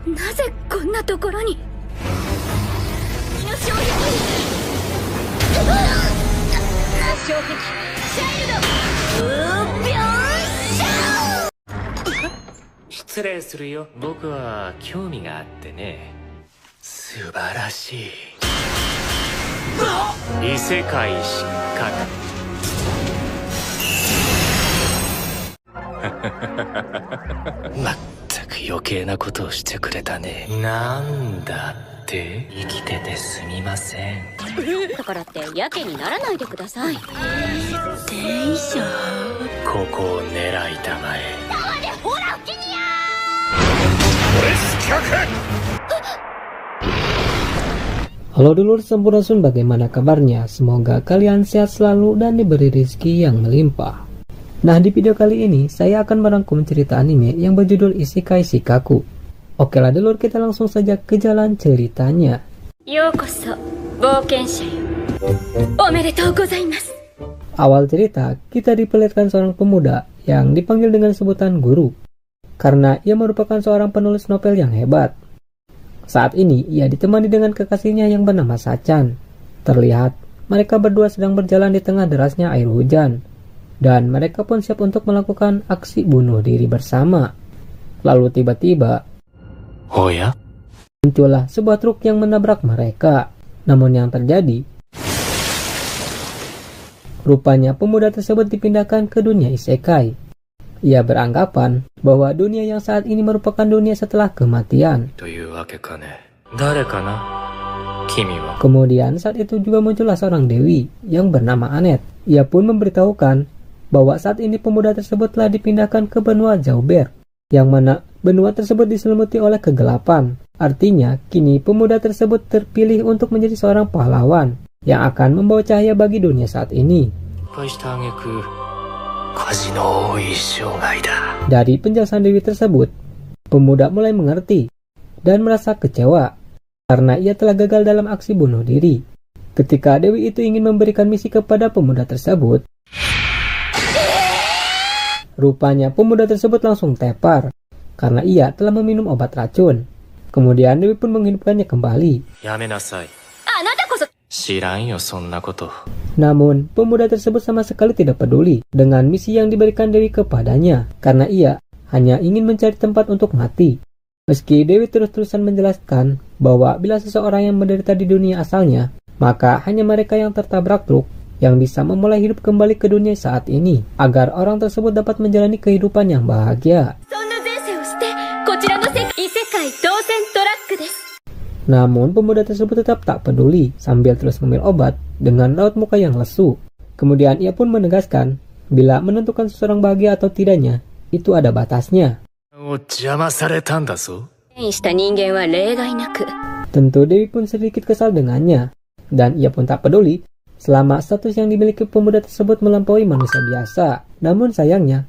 なぜこんなところに。身の衝撃。衝撃シャイルド。うーぴょんしゃ失礼するよ。僕は興味があってね。素晴らしい。異世界失格。まったく余計なことをしてくれたね。なんだって生きててすみません。だからってやけにならないでください。電車。ここを狙いたまえ。黙れほら吹きにやHalo dulur Sampurasun, bagaimana kabarnya? Semoga kalian sehat selalu dan diberi rezeki yang melimpah. Nah, di video kali ini saya akan merangkum cerita anime yang berjudul Isekai Shikaku. Oke lah dulur, kita langsung saja ke jalan ceritanya. Yokoso, Boukensha yo. Omedetou gozaimasu. Awal cerita, kita diperlihatkan seorang pemuda yang dipanggil dengan sebutan guru, karena ia merupakan seorang penulis novel yang hebat. Saat ini, ia ditemani dengan kekasihnya yang bernama Sachan. Terlihat, mereka berdua sedang berjalan di tengah derasnya air hujan. Dan mereka pun siap untuk melakukan aksi bunuh diri bersama. Lalu tiba-tiba, Oh ya? muncullah sebuah truk yang menabrak mereka. Namun yang terjadi, rupanya pemuda tersebut dipindahkan ke dunia isekai. Ia beranggapan bahwa dunia yang saat ini merupakan dunia setelah kematian. Kemudian saat itu juga muncullah seorang dewi yang bernama Anet. Ia pun memberitahukan bahwa saat ini pemuda tersebut telah dipindahkan ke benua Jauber, yang mana benua tersebut diselimuti oleh kegelapan. Artinya, kini pemuda tersebut terpilih untuk menjadi seorang pahlawan yang akan membawa cahaya bagi dunia saat ini. Dari penjelasan dewi tersebut, pemuda mulai mengerti dan merasa kecewa karena ia telah gagal dalam aksi bunuh diri. Ketika dewi itu ingin memberikan misi kepada pemuda tersebut, rupanya pemuda tersebut langsung tepar karena ia telah meminum obat racun. Kemudian dewi pun menghidupkannya kembali. Namun, pemuda tersebut sama sekali tidak peduli dengan misi yang diberikan Dewi kepadanya, karena ia hanya ingin mencari tempat untuk mati. Meski Dewi terus-terusan menjelaskan bahwa bila seseorang yang menderita di dunia asalnya, maka hanya mereka yang tertabrak truk yang bisa memulai hidup kembali ke dunia saat ini, agar orang tersebut dapat menjalani kehidupan yang bahagia. Namun pemuda tersebut tetap tak peduli sambil terus mengambil obat dengan raut muka yang lesu. Kemudian ia pun menegaskan bila menentukan seseorang bahagia atau tidaknya itu ada batasnya. Tentu Dewi pun sedikit kesal dengannya, dan ia pun tak peduli selama status yang dimiliki pemuda tersebut melampaui manusia biasa. Namun sayangnya,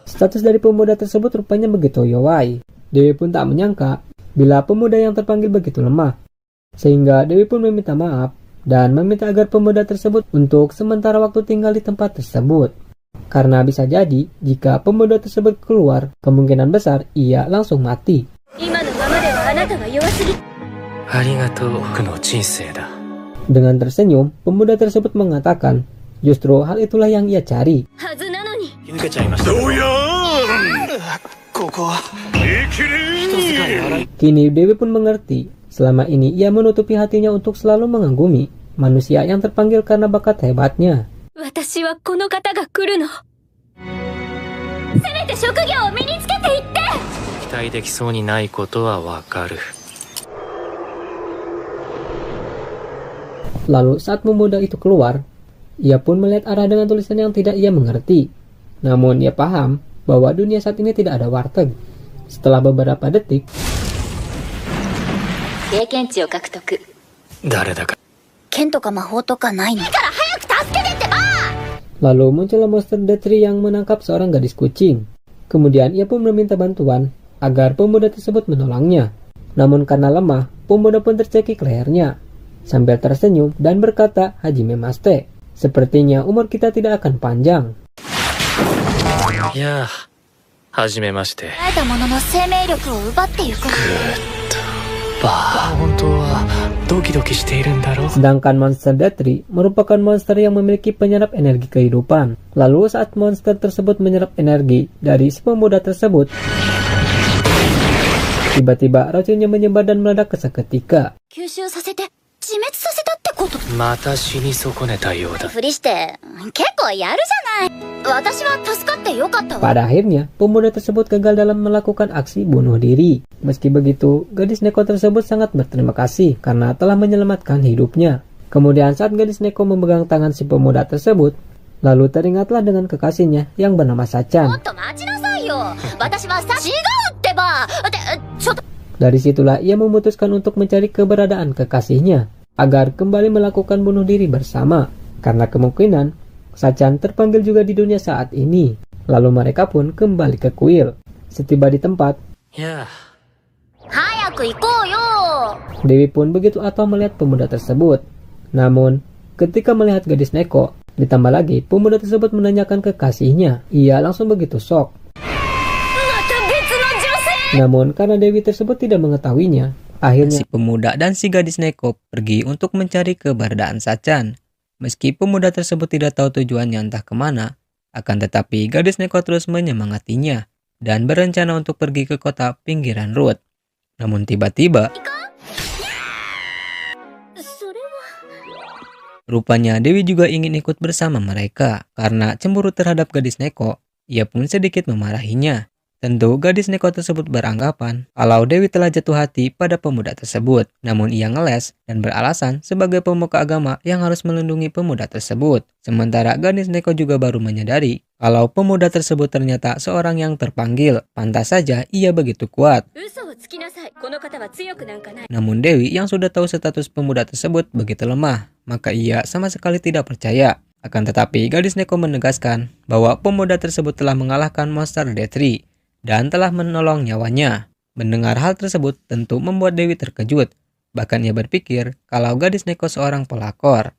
status dari pemuda tersebut rupanya begitu yowai. Dewi pun tak menyangka bila pemuda yang terpanggil begitu lemah. Sehingga Dewi pun meminta maaf dan meminta agar pemuda tersebut untuk sementara waktu tinggal di tempat tersebut. Karena bisa jadi jika pemuda tersebut keluar, kemungkinan besar ia langsung mati. Dengan tersenyum, pemuda tersebut mengatakan justru hal itulah yang ia cari. Kini Dewi pun mengerti, selama ini ia menutupi hatinya untuk selalu mengagumi manusia yang terpanggil karena bakat hebatnya. Lalu saat pemuda itu keluar, ia pun melihat arah dengan tulisan yang tidak ia mengerti. Namun ia paham bahwa dunia saat ini tidak ada warteg. Setelah beberapa detik, lalu muncullah monster Death Tree yang menangkap seorang gadis kucing. Kemudian ia pun meminta bantuan agar pemuda tersebut menolongnya. Namun karena lemah, pemuda pun tercekik lehernya. Sambil tersenyum dan berkata, "Hajime Maste, sepertinya umur kita tidak akan panjang." Ya, はじめまして。得たものの生命力を奪っていく。本当はドキドキしているんだろう。 Sedangkan monster Datri merupakan monster yang memiliki penyerap energi kehidupan. Lalu saat monster tersebut menyerap energi dari si pemuda tersebut, tiba-tiba racunnya menyebar dan meledak seketika. 吸収させて自滅させたってこと。また死に損ねたようだ。ふりして結構やるじゃない。私は助かってよかったわ。 Pada akhirnya, pemuda tersebut gagal dalam melakukan aksi bunuh diri. Meski begitu, gadis Neko tersebut sangat berterima kasih karena telah menyelamatkan hidupnya. Kemudian saat gadis Neko memegang tangan si pemuda tersebut, lalu teringatlah dengan kekasihnya yang bernama も Sachan. っと待ちなさいよ。私はさ、違うってば。ちょっと。 Dari situlah ia memutuskan untuk mencari keberadaan kekasihnya agar kembali melakukan bunuh diri bersama. Karena kemungkinan Sachan terpanggil juga di dunia saat ini. Lalu mereka pun kembali ke kuil. Setiba di tempat, やあ、早く行こうよ。 Dewi pun begitu atau melihat pemuda tersebut. Namun, ketika melihat gadis Neko, ditambah lagi pemuda tersebut menanyakan kekasihnya, ia langsung begitu shock. Namun, karena Dewi tersebut tidak mengetahuinya, akhirnya si pemuda dan si gadis Neko pergi untuk mencari keberadaan Sachan. Meski pemuda tersebut tidak tahu tujuannya entah kemana, akan tetapi gadis Neko terus menyemangatinya dan berencana untuk pergi ke kota pinggiran Root. Namun tiba-tiba, それは。 rupanya Dewi juga ingin ikut bersama mereka. Karena cemburu terhadap gadis Neko, ia pun sedikit memarahinya. Tentu gadis Neko tersebut beranggapan kalau Dewi telah jatuh hati pada pemuda tersebut. Namun ia ngeles dan beralasan sebagai pemuka agama yang harus melindungi pemuda tersebut. Sementara gadis Neko juga baru menyadari kalau pemuda tersebut ternyata seorang yang terpanggil. Pantas saja ia begitu kuat. 嘘をつきなさい。この方は強くなんかない。 Namun Dewi yang sudah tahu status pemuda tersebut begitu lemah, maka ia sama sekali tidak percaya. Akan tetapi gadis Neko menegaskan bahwa pemuda tersebut telah mengalahkan monster Datri dan telah menolong nyawanya. Mendengar hal tersebut tentu membuat Dewi terkejut. Bahkan ia berpikir kalau gadis Neko seorang pelakor.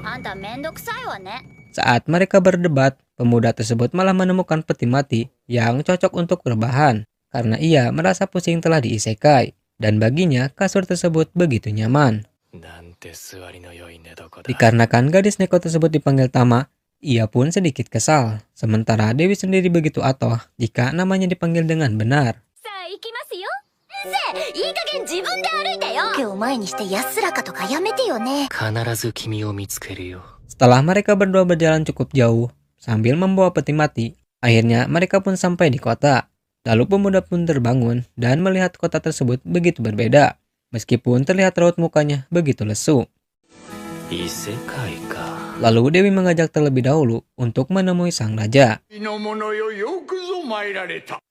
あんためんどくさいわね。 Saat mereka berdebat, pemuda tersebut malah menemukan peti mati yang cocok untuk rebahan karena ia merasa pusing telah diisekai dan baginya kasur tersebut begitu nyaman. なんて座りの良い寝床だ。 Dikarenakan gadis Neko tersebut dipanggil Tama, ia pun sedikit kesal. Sementara Dewi sendiri begitu atoh jika namanya dipanggil dengan benar. さあ行きますよ。先生、いい加減自分で歩いてよ。今日前にして安らかとかやめてよね。必ず君を見つけるよ。 Setelah mereka berdua berjalan cukup jauh sambil membawa peti mati, akhirnya mereka pun sampai di kota. Lalu pemuda pun terbangun dan melihat kota tersebut begitu berbeda. Meskipun terlihat raut mukanya begitu lesu. 異世界か。 Lalu Dewi mengajak terlebih dahulu untuk menemui sang raja.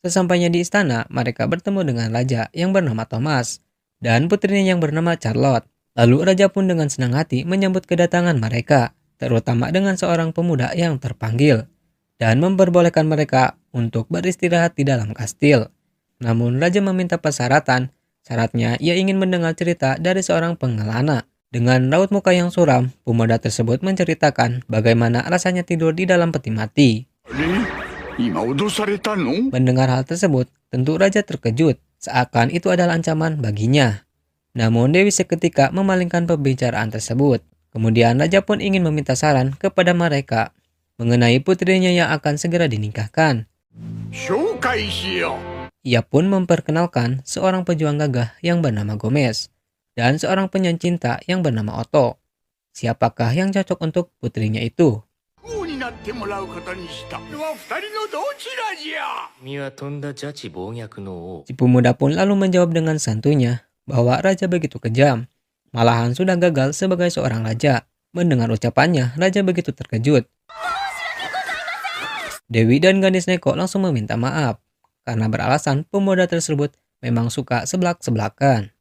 Sesampainya di istana, mereka bertemu dengan raja yang bernama Thomas dan putrinya yang bernama Charlotte. Lalu raja pun dengan senang hati menyambut kedatangan mereka, terutama dengan seorang pemuda yang terpanggil, dan memperbolehkan mereka untuk beristirahat di dalam kastil. Namun raja meminta persyaratan. Syaratnya ia ingin mendengar cerita dari seorang pengelana. Dengan raut muka yang suram, pemuda tersebut menceritakan bagaimana rasanya tidur di dalam peti mati. Mendengar hal tersebut, tentu raja terkejut, seakan itu adalah ancaman baginya. Namun Dewi seketika memalingkan pembicaraan tersebut. Kemudian raja pun ingin meminta saran kepada mereka mengenai putrinya yang akan segera dinikahkan. Ia pun memperkenalkan seorang pejuang gagah yang bernama Gomez dan seorang penyanyi cinta yang bernama Otto. Siapakah yang cocok untuk putrinya itu? 君はとんだ邪智暴虐の王。 Si pemuda pun lalu menjawab dengan santunya bahwa raja begitu kejam. Malahan sudah gagal sebagai seorang raja. Mendengar ucapannya, raja begitu terkejut. Dewi dan gadis Neko langsung meminta maaf karena beralasan pemuda tersebut memang suka seblak-seblakan.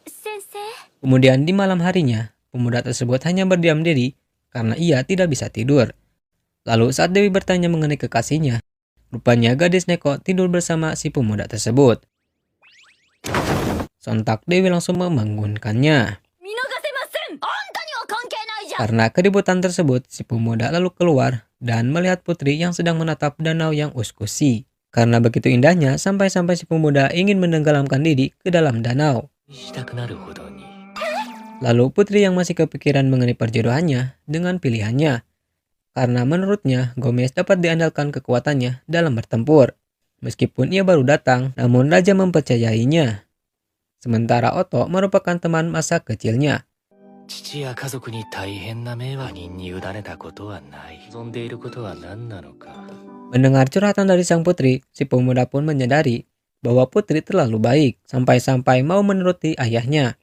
先生。 Kemudian di malam harinya, pemuda tersebut hanya berdiam diri karena ia tidak bisa tidur. Lalu saat Dewi bertanya mengenai kekasihnya, rupanya gadis Neko tidur bersama si pemuda tersebut. Sontak Dewi langsung membangunkannya. Karena keributan tersebut, si pemuda lalu keluar dan melihat putri yang sedang menatap danau yang uskusi. Karena begitu indahnya, sampai-sampai si pemuda ingin menenggelamkan diri ke dalam danau. したくなるほどに。 Lalu putri yang masih kepikiran mengenai perjodohannya dengan pilihannya. Karena menurutnya Gomez dapat diandalkan kekuatannya dalam bertempur. Meskipun ia baru datang, namun raja mempercayainya. Sementara Otto merupakan teman masa kecilnya. 父や家族に大変な迷惑に委ねたことはない。望んでいることは何なのか。 Mendengar curhatan dari sang putri, si pemuda pun menyadari bahwa putri terlalu baik sampai-sampai mau menuruti ayahnya.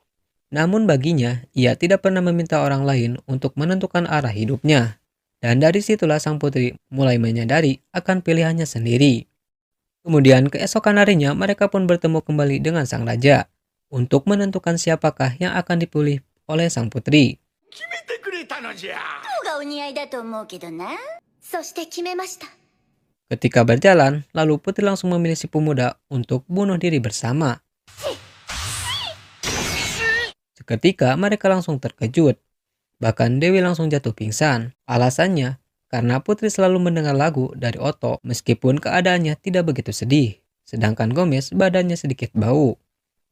Namun baginya, ia tidak pernah meminta orang lain untuk menentukan arah hidupnya. Dan dari situlah sang putri mulai menyadari akan pilihannya sendiri. Kemudian keesokan harinya mereka pun bertemu kembali dengan sang raja untuk menentukan siapakah yang akan dipilih oleh sang putri. 方がお似合いだと思うけどな。そして決めました。 Ketika berjalan, lalu putri langsung memilih si pemuda untuk bunuh diri bersama. Seketika mereka langsung terkejut. Bahkan Dewi langsung jatuh pingsan. Alasannya, karena putri selalu mendengar lagu dari Otto meskipun keadaannya tidak begitu sedih. Sedangkan Gomez badannya sedikit bau.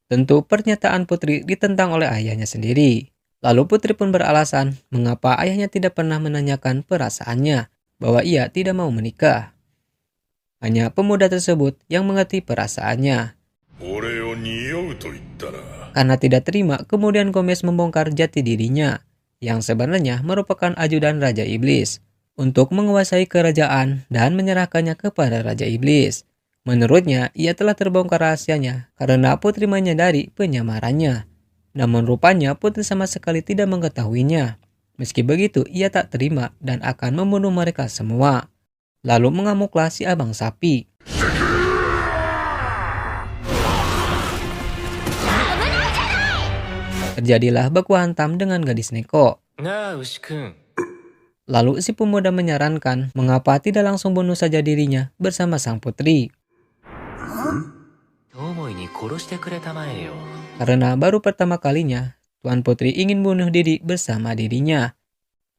Tentu pernyataan putri ditentang oleh ayahnya sendiri. Lalu putri pun beralasan mengapa ayahnya tidak pernah menanyakan perasaannya bahwa ia tidak mau menikah. Hanya pemuda tersebut yang mengerti perasaannya. Karena tidak terima, kemudian Gomez membongkar jati dirinya yang sebenarnya merupakan ajudan Raja Iblis untuk menguasai kerajaan dan menyerahkannya kepada Raja Iblis. Menurutnya, ia telah terbongkar rahasianya karena putri menyadari penyamarannya. Namun rupanya putri sama sekali tidak mengetahuinya. Meski begitu, ia tak terima dan akan membunuh mereka semua. Lalu mengamuklah si abang sapi. Terjadilah baku hantam dengan gadis Neko. なあ、牛くん。 Lalu si pemuda menyarankan mengapa tidak langsung bunuh saja dirinya bersama sang putri. 思いに殺してくれたまえよ。 Karena baru pertama kalinya Tuan Putri ingin bunuh diri bersama dirinya.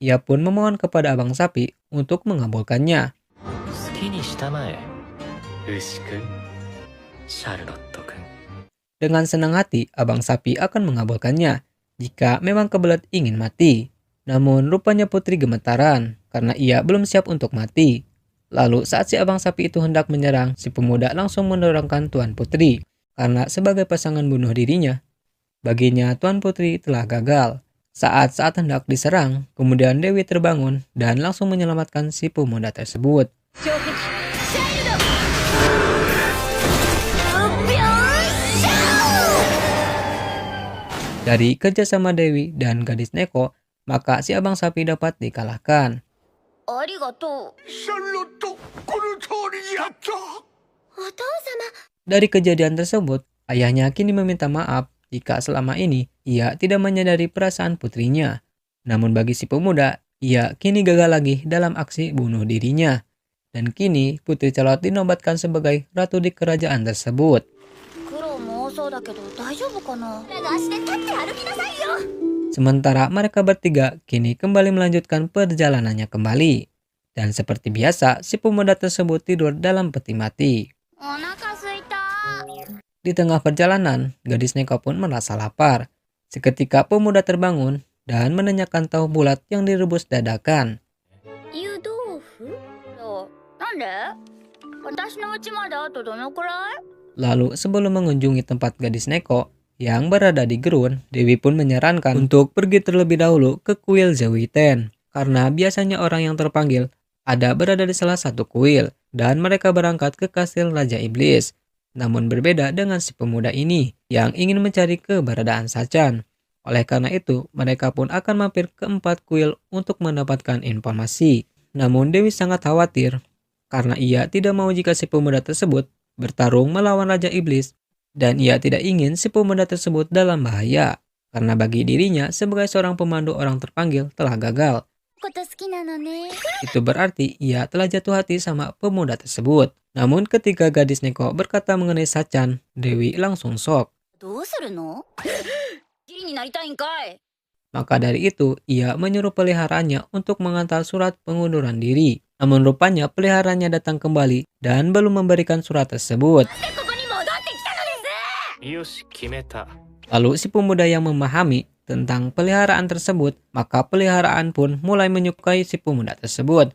Ia pun memohon kepada abang sapi untuk mengabulkannya. 好きにしたまえ。牛くん。シャルロットくん。 Dengan senang hati, abang sapi akan mengabulkannya jika memang kebelet ingin mati. Namun rupanya putri gemetaran karena ia belum siap untuk mati. Lalu saat si abang sapi itu hendak menyerang, si pemuda langsung mendorongkan Tuan Putri. Karena sebagai pasangan bunuh dirinya, baginya Tuan Putri telah gagal. Saat hendak diserang, kemudian Dewi terbangun dan langsung menyelamatkan si pemuda tersebut. Dari kerjasama Dewi dan gadis Neko, maka si abang sapi dapat dikalahkan. ありがとう。シャルロット、この通りやった。お父様。 Dari kejadian tersebut, ayahnya kini meminta maaf jika selama ini ia tidak menyadari perasaan putrinya. Namun bagi si pemuda, ia kini gagal lagi dalam aksi bunuh dirinya. Dan kini Putri Charlotte dinobatkan sebagai ratu di kerajaan tersebut. 苦労も多そうだけど大丈夫かな。足で立って歩きなさいよ。 Sementara mereka bertiga kini kembali melanjutkan perjalanannya kembali. Dan seperti biasa, si pemuda tersebut tidur dalam peti mati. お腹すいた。 Di tengah perjalanan, gadis Neko pun merasa lapar. Seketika pemuda terbangun dan menanyakan tahu bulat yang direbus dadakan. 湯豆腐？なんで？私の家まであとどのくらい？ Lalu sebelum mengunjungi tempat gadis Neko yang berada di Gerun, Dewi pun menyarankan untuk pergi terlebih dahulu ke kuil Zawiten. Karena biasanya orang yang terpanggil ada berada di salah satu kuil dan mereka berangkat ke kastil Raja Iblis. Namun berbeda dengan si pemuda ini yang ingin mencari keberadaan Sachan. Oleh karena itu, mereka pun akan mampir ke 4 kuil untuk mendapatkan informasi. Namun Dewi sangat khawatir karena ia tidak mau jika si pemuda tersebut bertarung melawan Raja Iblis. Dan ia tidak ingin si pemuda tersebut dalam bahaya, karena bagi dirinya sebagai seorang pemandu orang terpanggil telah gagal. Itu berarti ia telah jatuh hati sama pemuda tersebut. Namun ketika gadis Neko berkata mengenai Sachan, Dewi langsung shock. Maka dari itu, ia menyuruh peliharaannya untuk mengantar surat pengunduran diri. Namun rupanya peliharanya datang kembali dan belum memberikan surat tersebut. ここに戻ってきたのです。よし、決めた。 Lalu si pemuda yang memahami tentang peliharaan tersebut, maka peliharaan pun mulai menyukai si pemuda tersebut.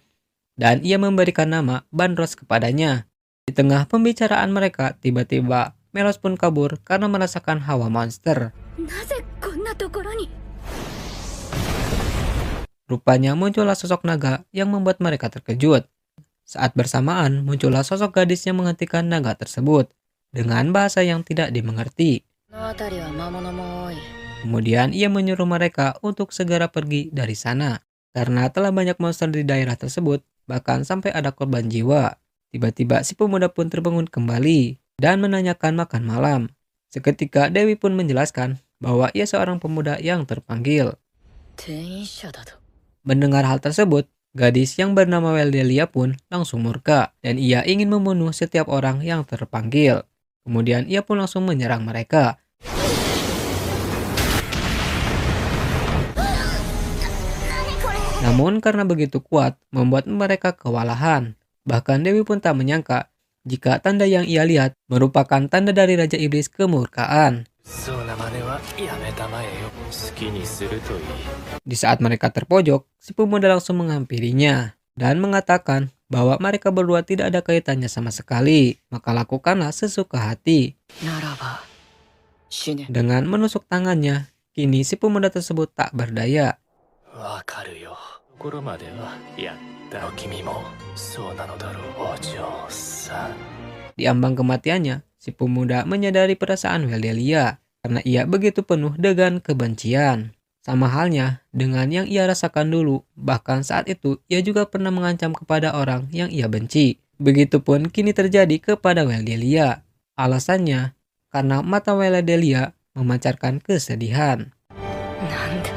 Dan ia memberikan nama Bandros kepadanya. Di tengah pembicaraan mereka, tiba-tiba Melos pun kabur karena merasakan hawa monster. なぜこんなところに。 Rupanya muncullah sosok naga yang membuat mereka terkejut. Saat bersamaan, muncullah sosok gadis yang menghentikan naga tersebut dengan bahasa yang tidak dimengerti. この辺りは魔物も多い。 Kemudian ia menyuruh mereka untuk segera pergi dari sana. Karena telah banyak monster di daerah tersebut, bahkan sampai ada korban jiwa. Tiba-tiba si pemuda pun terbangun kembali dan menanyakan makan malam. Seketika Dewi pun menjelaskan bahwa ia seorang pemuda yang terpanggil. 転移者だと。 Mendengar hal tersebut, gadis yang bernama Weldelia pun langsung murka dan ia ingin membunuh setiap orang yang terpanggil. Kemudian ia pun langsung menyerang mereka. Namun karena begitu kuat, membuat mereka kewalahan. Bahkan Dewi pun tak menyangka jika tanda yang ia lihat merupakan tanda dari Raja Iblis kemurkaan. そうな真似はやめたまえよ。好きにするといい。 Di saat mereka terpojok, si pemuda langsung menghampirinya dan mengatakan bahwa mereka berdua tidak ada kaitannya sama sekali, maka lakukanlah sesuka hati. ならば死ね。 Dengan menusuk tangannya, kini si pemuda tersebut tak berdaya. わかるよ。ところまではやったろ。君もそうなのだろう、お嬢さん。 Di ambang kematiannya, si pemuda menyadari perasaan Weldelia karena ia begitu penuh dengan kebencian. Sama halnya dengan yang ia rasakan dulu, bahkan saat itu ia juga pernah mengancam kepada orang yang ia benci. Begitupun kini terjadi kepada Weldelia. Alasannya, karena mata Weldelia memancarkan kesedihan. なんだ。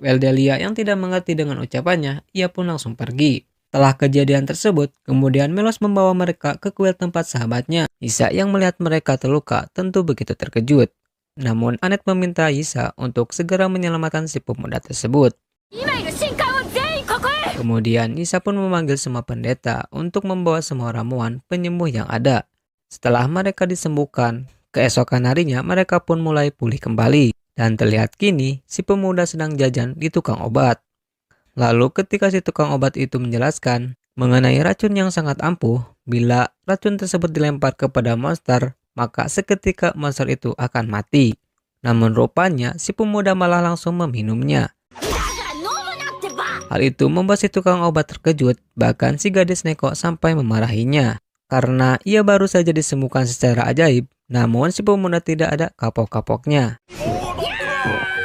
Weldelia yang tidak mengerti dengan ucapannya, ia pun langsung pergi. Setelah kejadian tersebut, kemudian Melos membawa mereka ke kuil tempat sahabatnya. Isa yang melihat mereka terluka tentu begitu terkejut. Namun Anet meminta Isa untuk segera menyelamatkan si pemuda tersebut. 今いる神官を全員ここへ。 Kemudian Isa pun memanggil semua pendeta untuk membawa semua ramuan penyembuh yang ada. Setelah mereka disembuhkan, keesokan harinya mereka pun mulai pulih kembali. Dan terlihat kini si pemuda sedang jajan di tukang obat. Lalu ketika si tukang obat itu menjelaskan mengenai racun yang sangat ampuh, bila racun tersebut dilempar kepada monster, maka seketika monster itu akan mati. Namun rupanya si pemuda malah langsung meminumnya. だから飲むなってば。 Hal itu membuat si tukang obat terkejut, bahkan si gadis Neko sampai memarahinya. Karena ia baru saja disembuhkan secara ajaib, namun si pemuda tidak ada kapok-kapoknya.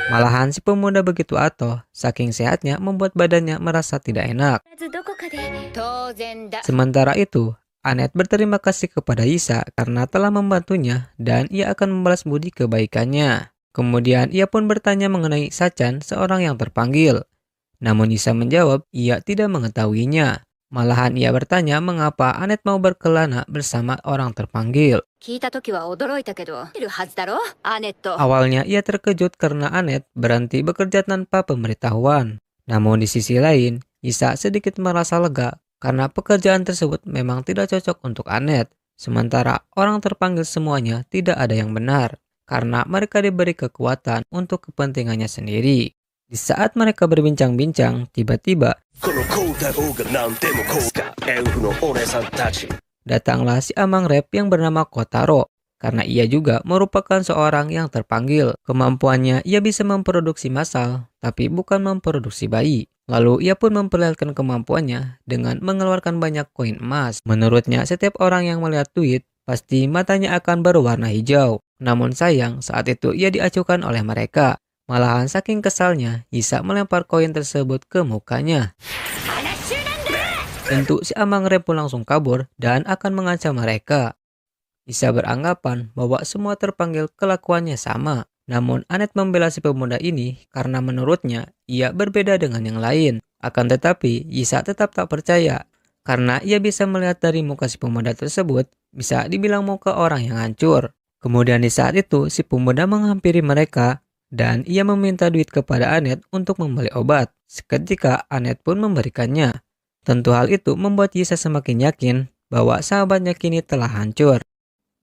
Malahan si pemuda begitu atoh, saking sehatnya membuat badannya merasa tidak enak. どこかで。当然だ。 Sementara itu, Anet berterima kasih kepada Isa karena telah membantunya dan ia akan membalas budi kebaikannya. Kemudian ia pun bertanya mengenai Sachan, seorang yang terpanggil. Namun Isa menjawab ia tidak mengetahuinya. Malahan ia bertanya mengapa Anet mau berkelana bersama orang terpanggil. 聞いた時は驚いたけど、いるはずだろアネット。 Awalnya ia terkejut karena Anet berhenti bekerja tanpa pemberitahuan. Namun di sisi lain, Isa sedikit merasa lega karena pekerjaan tersebut memang tidak cocok untuk Anet. Sementara orang terpanggil semuanya tidak ada yang benar karena mereka diberi kekuatan untuk kepentingannya sendiri. Di saat mereka berbincang-bincang, tiba-tiba この光太郎が何でもこうかエルフのお姉さんたち datanglah si amang rep yang bernama Kotaro. Karena ia juga merupakan seorang yang terpanggil. Kemampuannya ia bisa memproduksi massal, tapi bukan memproduksi bayi. Lalu ia pun memperlihatkan kemampuannya dengan mengeluarkan banyak koin emas. Menurutnya setiap orang yang melihat duit, pasti matanya akan berwarna hijau. Namun sayang saat itu ia diacuhkan oleh mereka. Malahan saking kesalnya, Isa melempar koin tersebut ke mukanya. Tentu si amang rep pun langsung kabur dan akan mengancam mereka. Isa beranggapan bahwa semua terpanggil kelakuannya sama. Namun Anet membela si pemuda ini karena menurutnya ia berbeda dengan yang lain. Akan tetapi Isa tetap tak percaya karena ia bisa melihat dari muka si pemuda tersebut bisa dibilang muka orang yang hancur. Kemudian di saat itu si pemuda menghampiri mereka dan ia meminta duit kepada Anet untuk membeli obat. Seketika Anet pun memberikannya. Tentu hal itu membuat Yisa semakin yakin bahwa sahabatnya kini telah hancur.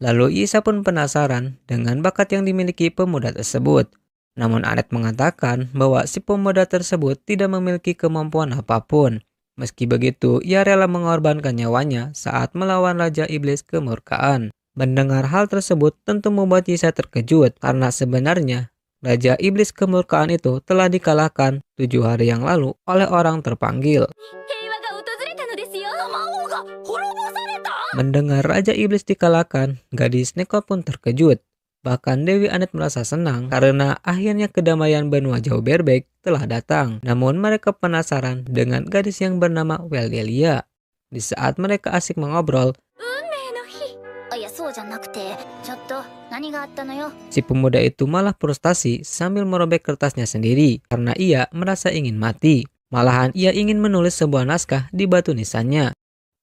Lalu Yisa pun penasaran dengan bakat yang dimiliki pemuda tersebut. Namun Anet mengatakan bahwa si pemuda tersebut tidak memiliki kemampuan apapun. Meski begitu, ia rela mengorbankan nyawanya saat melawan Raja Iblis Kemurkaan. Mendengar hal tersebut tentu membuat Yisa terkejut karena sebenarnya Raja Iblis Kemurkaan itu telah dikalahkan 7 hari yang lalu oleh orang terpanggil. Mendengar Raja Iblis dikalahkan, gadis Neko pun terkejut. Bahkan Dewi Anet merasa senang karena akhirnya kedamaian benua Jauh Berbek telah datang. Namun mereka penasaran dengan gadis yang bernama Weldelia. Di saat mereka asik mengobrol, si pemuda itu malah frustasi sambil merobek kertasnya sendiri karena ia merasa ingin mati. Malahan ia ingin menulis sebuah naskah di batu nisannya.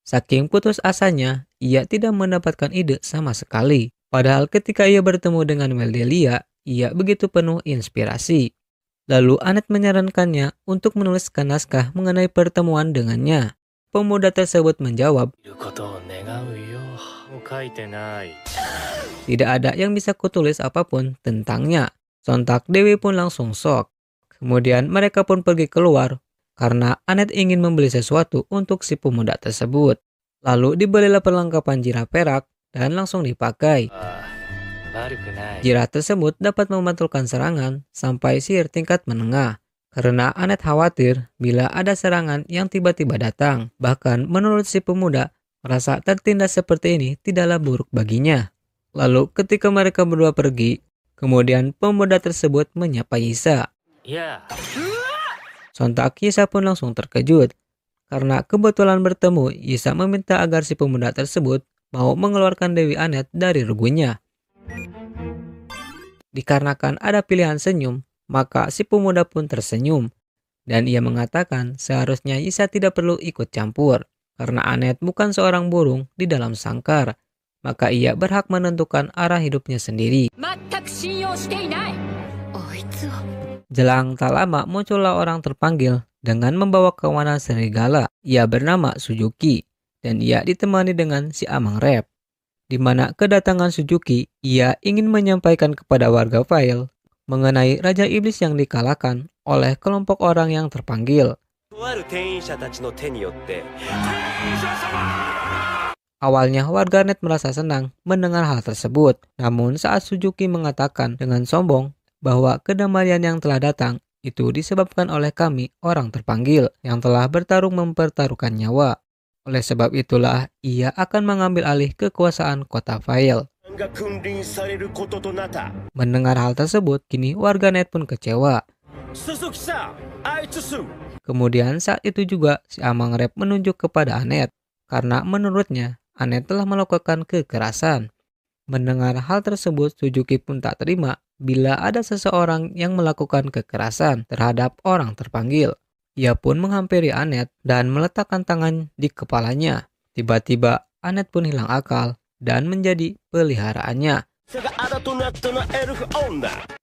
Saking putus asanya, ia tidak mendapatkan ide sama sekali. Padahal ketika ia bertemu dengan Weldelia, ia begitu penuh inspirasi. Lalu Anet menyarankannya untuk menuliskan naskah mengenai pertemuan dengannya. Pemuda tersebut menjawab, tidak ada yang bisa kutulis apapun tentangnya. Sontak Dewi pun langsung shock. Kemudian mereka pun pergi keluar karena Anet ingin membeli sesuatu untuk si pemuda tersebut. Lalu dibelilah perlengkapan jirah perak dan langsung dipakai. Jirah tersebut dapat memantulkan serangan sampai sihir tingkat menengah. Karena Anet khawatir bila ada serangan yang tiba-tiba datang. Bahkan menurut si pemuda, merasa tertindas seperti ini tidaklah buruk baginya. Lalu ketika mereka berdua pergi, kemudian pemuda tersebut menyapa Yisa. Sontak Yisa pun langsung terkejut. Karena kebetulan bertemu, Yisa meminta agar si pemuda tersebut mau mengeluarkan Dewi Anet dari regunya. Dikarenakan ada pilihan senyum, maka si pemuda pun tersenyum. Dan ia mengatakan seharusnya Yisa tidak perlu ikut campur. Karena Anet bukan seorang burung di dalam sangkar. Maka ia berhak menentukan arah hidupnya sendiri. Jelang tak lama muncullah orang terpanggil dengan membawa kawanan serigala. Ia bernama Suzuki. Dan ia ditemani dengan si Amang Rep. Di mana kedatangan Suzuki, ia ingin menyampaikan kepada warga Fail mengenai Raja Iblis yang dikalahkan oleh kelompok orang yang terpanggil. Awalnya warganet merasa senang mendengar hal tersebut. Namun saat Suzuki mengatakan dengan sombong bahwa kedamaian yang telah datang itu disebabkan oleh kami orang terpanggil yang telah bertarung mempertaruhkan nyawa. Oleh sebab itulah, ia akan mengambil alih kekuasaan kota Fail. Mendengar hal tersebut, kini warganet pun kecewa. Kemudian saat itu juga si Amang Rep menunjuk kepada Anet. Karena menurutnya, Anet telah melakukan kekerasan. Mendengar hal tersebut, Suzuki pun tak terima bila ada seseorang yang melakukan kekerasan terhadap orang terpanggil. Ia pun menghampiri Anet dan meletakkan tangan di kepalanya. Tiba-tiba Anet pun hilang akal dan menjadi peliharaannya.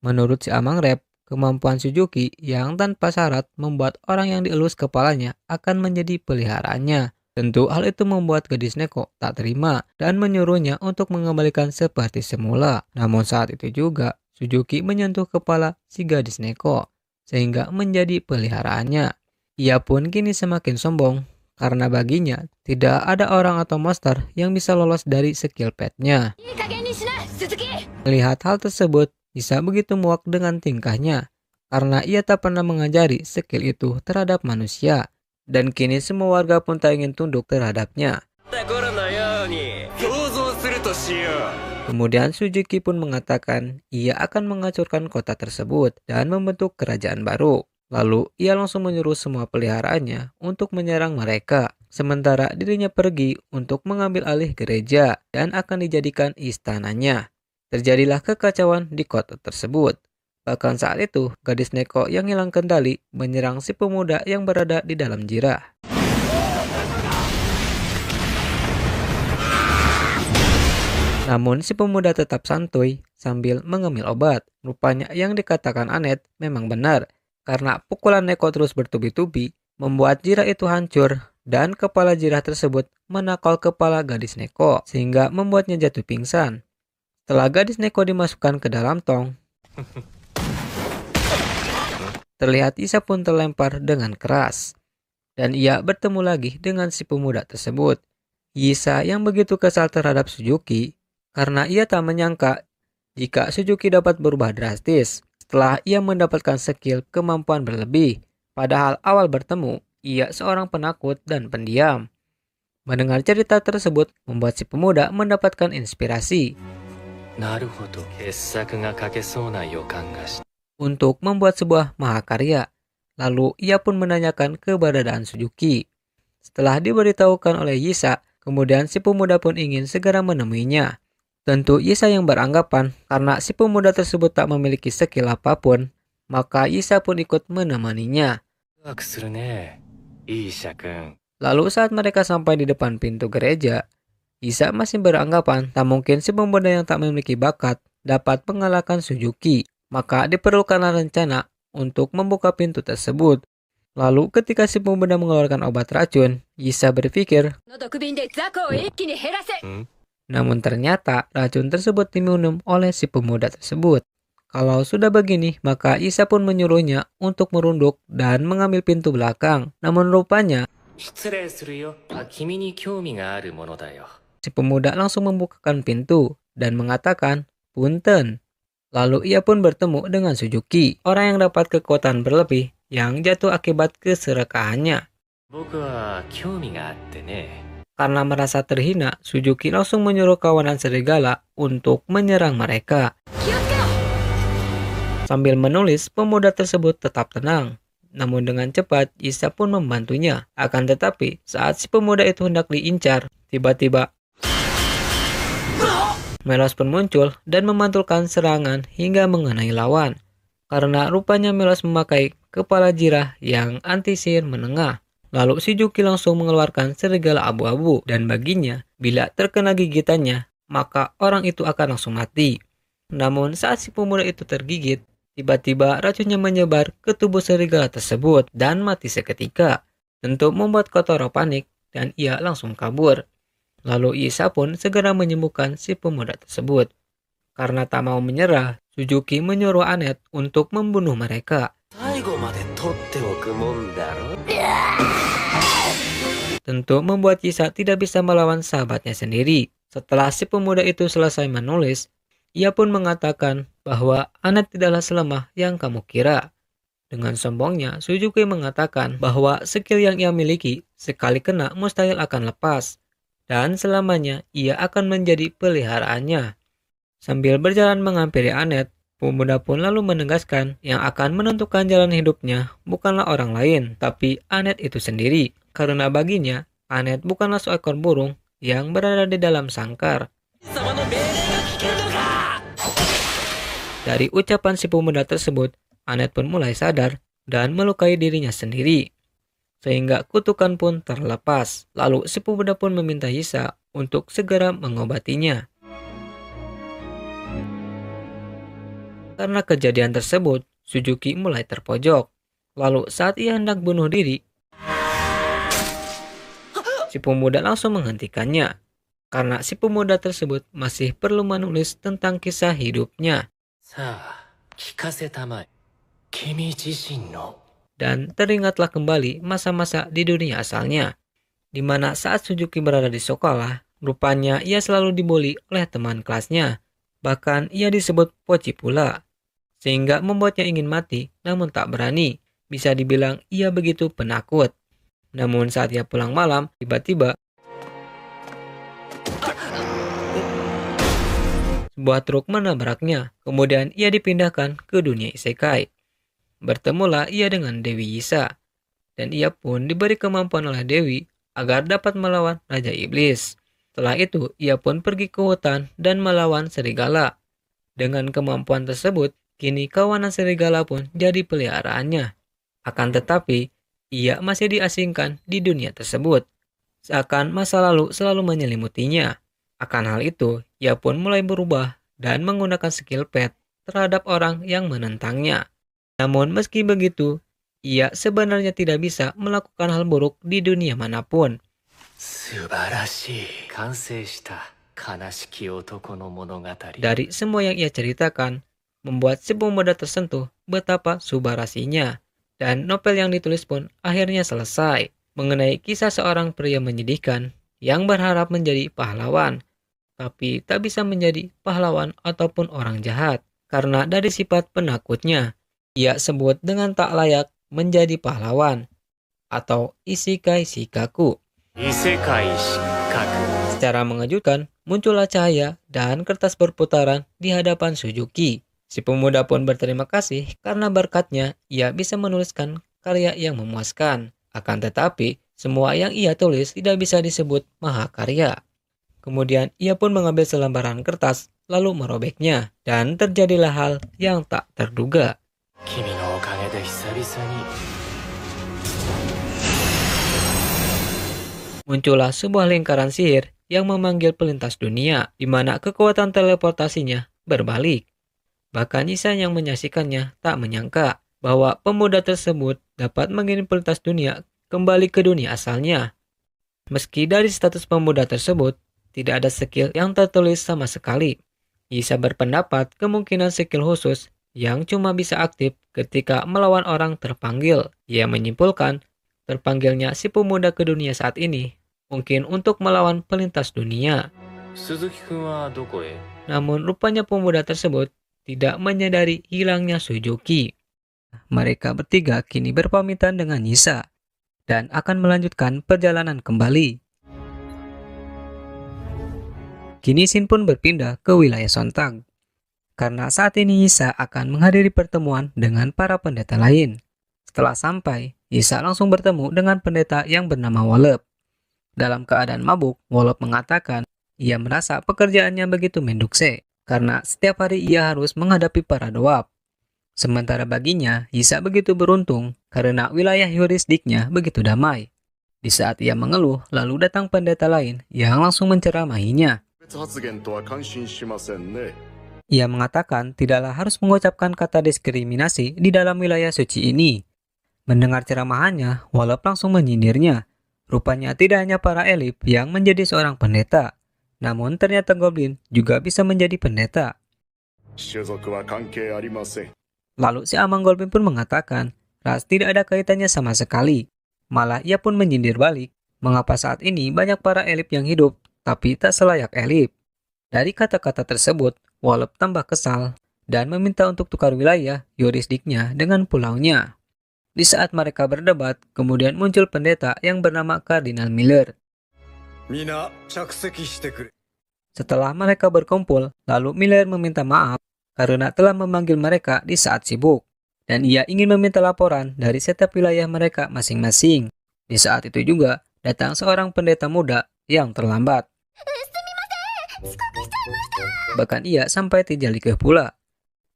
Menurut si Amang Rep, kemampuan Suzuki yang tanpa syarat membuat orang yang dielus kepalanya akan menjadi peliharaannya. Tentu hal itu membuat gadis Neko tak terima dan menyuruhnya untuk mengembalikan seperti semula. Namun saat itu juga Suzuki menyentuh kepala si gadis Neko sehingga menjadi peliharaannya. Ia pun kini semakin sombong karena baginya tidak ada orang atau monster yang bisa lolos dari skill petnya. Melihat hal tersebut, Yisa begitu muak dengan tingkahnya karena ia tak pernah mengajari skill itu terhadap manusia. Dan kini semua warga pun tak ingin tunduk terhadapnya. Kemudian Suzuki pun mengatakan ia akan menghancurkan kota tersebut dan membentuk kerajaan baru. Lalu ia langsung menyuruh semua peliharaannya untuk menyerang mereka. Sementara dirinya pergi untuk mengambil alih gereja dan akan dijadikan istananya. Terjadilah kekacauan di kota tersebut. Bahkan saat itu, gadis Neko yang hilang kendali menyerang si pemuda yang berada di dalam jirah. Namun si pemuda tetap santuy sambil mengemil obat. Rupanya yang dikatakan Anet memang benar. Karena pukulan Neko terus bertubi-tubi, membuat jirah itu hancur dan kepala Jirah tersebut menakol kepala gadis Neko sehingga membuatnya jatuh pingsan. Setelah gadis Neko dimasukkan ke dalam tong, terlihat Yisa pun terlempar dengan keras. Dan ia bertemu lagi dengan si pemuda tersebut. Yisa yang begitu kesal terhadap Suzuki karena ia tak menyangka jika Suzuki dapat berubah drastis setelah ia mendapatkan skill kemampuan berlebih. Padahal awal bertemu, ia seorang penakut dan pendiam. Mendengar cerita tersebut membuat si pemuda mendapatkan inspirasi untuk membuat sebuah mahakarya. Lalu ia pun menanyakan keberadaan Suzuki. Setelah diberitahukan oleh Yisa, kemudian si pemuda pun ingin segera menemuinya. Tentu Yisa yang beranggapan karena si pemuda tersebut tak memiliki skill apapun, maka Yisa pun ikut menemaninya. Lalu saat mereka sampai di depan pintu gereja, Yisa masih beranggapan tak mungkin si pemuda yang tak memiliki bakat dapat mengalahkan Suzuki. Maka diperlukanlah rencana untuk membuka pintu tersebut. Lalu ketika si pemuda mengeluarkan obat racun, Yisa berpikir, namun ternyata racun tersebut diminum oleh si pemuda tersebut. Kalau sudah begini, maka Yisa pun menyuruhnya untuk merunduk dan mengambil pintu belakang. Namun rupanya, si pemuda langsung membukakan pintu dan mengatakan, "Punten." Lalu ia pun bertemu dengan Suzuki, orang yang dapat kekuatan berlebih yang jatuh akibat keserakahannya. Karena merasa terhina, Suzuki langsung menyuruh kawanan serigala untuk menyerang mereka. Sambil menulis, pemuda tersebut tetap tenang. Namun dengan cepat, Yisa pun membantunya. Akan tetapi, saat si pemuda itu hendak diincar, tiba-tiba Melos pun muncul dan memantulkan serangan hingga mengenai lawan. Karena rupanya Melos memakai kepala Jirah yang anti sihir menengah. Lalu Suzuki langsung mengeluarkan serigala abu-abu dan baginya bila terkena gigitannya, maka orang itu akan langsung mati. Namun saat si pemuda itu tergigit, tiba-tiba racunnya menyebar ke tubuh serigala tersebut dan mati seketika. Tentu membuat Kotaro panik dan ia langsung kabur. Lalu Yisa pun segera menyembuhkan si pemuda tersebut. Karena tak mau menyerah, Suzuki menyuruh Annette untuk membunuh mereka. Tentu membuat Yisa tidak bisa melawan sahabatnya sendiri. Setelah si pemuda itu selesai menulis, ia pun mengatakan bahwa Annette tidaklah selemah yang kamu kira. Dengan sombongnya, Suzuki mengatakan bahwa skill yang ia miliki sekali kena mustahil akan lepas. Dan selamanya ia akan menjadi peliharaannya. Sambil berjalan menghampiri Annette, pemuda pun lalu menegaskan yang akan menentukan jalan hidupnya bukanlah orang lain, tapi Annette itu sendiri. Karena baginya, Annette bukanlah seekor burung yang berada di dalam sangkar. Dari ucapan si pemuda tersebut, Annette pun mulai sadar dan melukai dirinya sendiri. Sehingga kutukan pun terlepas. Lalu si pemuda pun meminta Yisa untuk segera mengobatinya. Karena kejadian tersebut, Suzuki mulai terpojok. Lalu saat ia hendak bunuh diri, si pemuda langsung menghentikannya. Karena si pemuda tersebut masih perlu menulis tentang kisah hidupnya. Dan teringatlah kembali masa-masa di dunia asalnya, di mana saat Suzuki berada di sekolah, rupanya ia selalu dibully oleh teman kelasnya. Bahkan ia disebut poci pula, sehingga membuatnya ingin mati namun tak berani. Bisa dibilang ia begitu penakut. Namun saat ia pulang malam, tiba-tiba sebuah truk menabraknya. Kemudian ia dipindahkan ke dunia isekai. Bertemulah ia dengan Dewi Yisa, dan ia pun diberi kemampuan oleh Dewi agar dapat melawan Raja Iblis. Setelah itu, ia pun pergi ke hutan dan melawan serigala. Dengan kemampuan tersebut, kini kawanan serigala pun jadi peliharaannya. Akan tetapi, ia masih diasingkan di dunia tersebut. Seakan masa lalu selalu menyelimutinya. Akan hal itu, ia pun mulai berubah dan menggunakan skill pet terhadap orang yang menentangnya. Namun meski begitu, ia sebenarnya tidak bisa melakukan hal buruk di dunia manapun. 素晴らしい。完成した悲しき男の物語。 Dari semua yang ia ceritakan, membuat si pemuda tersentuh betapa subarasinya. Dan novel yang ditulis pun akhirnya selesai, mengenai kisah seorang pria menyedihkan yang berharap menjadi pahlawan, tapi tak bisa menjadi pahlawan ataupun orang jahat, karena dari sifat penakutnya. Ia sebut dengan tak layak menjadi pahlawan, atau isekai shikaku. 異世界失格。 Secara mengejutkan, muncullah cahaya dan kertas berputaran di hadapan Suzuki. Si pemuda pun berterima kasih karena berkatnya ia bisa menuliskan karya yang memuaskan. Akan tetapi, semua yang ia tulis tidak bisa disebut mahakarya. Kemudian ia pun mengambil selembaran kertas lalu merobeknya, dan terjadilah hal yang tak terduga. 君のおかげで久々に。 Muncullah sebuah lingkaran sihir yang memanggil pelintas dunia, di mana kekuatan teleportasinya berbalik. Bahkan Nisa yang menyaksikannya tak menyangka bahwa pemuda tersebut dapat mengirim pelintas dunia kembali ke dunia asalnya. Meski dari status pemuda tersebut, tidak ada skill yang tertulis sama sekali. Nisa berpendapat kemungkinan skill khusus yang cuma bisa aktif ketika melawan orang terpanggil. Ia menyimpulkan terpanggilnya si pemuda ke dunia saat ini mungkin untuk melawan pelintas dunia. 鈴木くんはどこへ？ Namun rupanya pemuda tersebut tidak menyadari hilangnya Suzuki. Mereka bertiga kini berpamitan dengan Nisa dan akan melanjutkan perjalanan kembali. Kini Shin pun berpindah ke wilayah Sontag, karena saat ini Nisa akan menghadiri pertemuan dengan para pendeta lain. Setelah sampai, Nisa langsung bertemu dengan pendeta yang bernama Wolop. Dalam keadaan mabuk, Wolop mengatakan ia merasa pekerjaannya begitu mendukse, karena setiap hari ia harus menghadapi para doab. Sementara baginya, Nisa begitu beruntung karena wilayah yurisdiknya begitu damai. Di saat ia mengeluh, lalu datang pendeta lain yang langsung menceramahinya. 発言とは感心しませんね。 Ia mengatakan tidaklah harus mengucapkan kata diskriminasi di dalam wilayah suci ini. Mendengar ceramahannya, Wolop langsung menyindirnya. Rupanya tidak hanya para elit yang menjadi seorang pendeta, namun ternyata Goblin juga bisa menjadi pendeta. 種族は関係ありません。 Lalu si Amang Goblin pun mengatakan ras tidak ada kaitannya sama sekali. Malah ia pun menyindir balik, mengapa saat ini banyak para elit yang hidup tapi tak selayak elit. Dari kata-kata tersebut, Wolop tambah kesal dan meminta untuk tukar wilayah yurisdiknya dengan pulaunya. Di saat mereka berdebat, kemudian muncul pendeta yang bernama Kardinal Miller. みな着席してくれ。 Setelah mereka berkumpul, lalu Miller meminta maaf karena telah memanggil mereka di saat sibuk, dan ia ingin meminta laporan dari setiap wilayah mereka masing-masing. Di saat itu juga, datang seorang pendeta muda yang terlambat. Bahkan ia sampai tidak dikeh pula.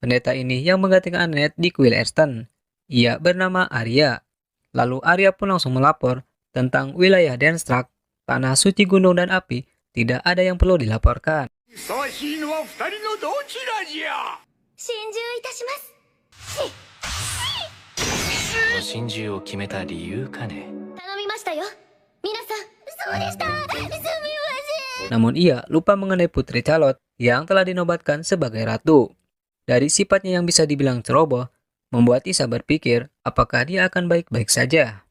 Pendeta ini yang menggantikan Annette di kuil Erston. Ia bernama Arya. Lalu Arya pun langsung melapor tentang wilayah Denstrak, tanah suci gunung dan api, tidak ada yang perlu dilaporkan. ふさわしいのは二人のどちらじゃ。心中いたします。この心中を決めた理由かね。 頼みましたよ。皆さん、そうでした。すみません。 Namun ia lupa mengenai Putri Calot yang telah dinobatkan sebagai ratu. Dari sifatnya yang bisa dibilang ceroboh, membuat Isa berpikir apakah dia akan baik-baik saja.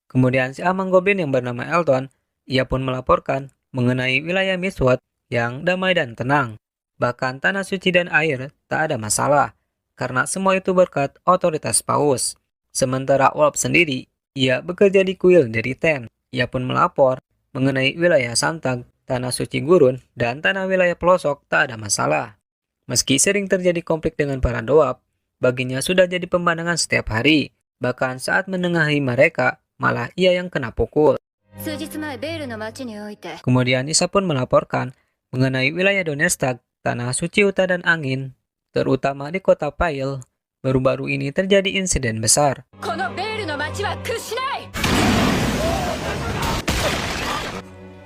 Kemudian si Amang Goblin yang bernama Elton, ia pun melaporkan mengenai wilayah Mistwood yang damai dan tenang. Bahkan tanah suci dan air tak ada masalah, karena semua itu berkat otoritas Paus. Sementara Wolf sendiri, ia bekerja di kuil dari Ten. Ia pun melapor mengenai wilayah Santag, tanah suci gurun, dan tanah wilayah pelosok tak ada masalah. Meski sering terjadi konflik dengan para doab, baginya sudah jadi pemandangan setiap hari. Bahkan saat menengahi mereka, malah ia yang kena pukul. 数日前、ベールの町において、 Kemudian Nisa pun melaporkan mengenai wilayah Donetsk, tanah suci hutan dan angin, terutama di kota Pail. Baru-baru ini terjadi insiden besar. このベールの町は屈しない。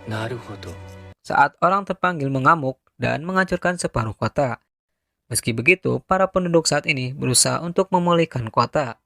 なるほど。 Saat orang terpanggil mengamuk dan menghancurkan separuh kota. Meski begitu, para penduduk saat ini berusaha untuk memulihkan kota.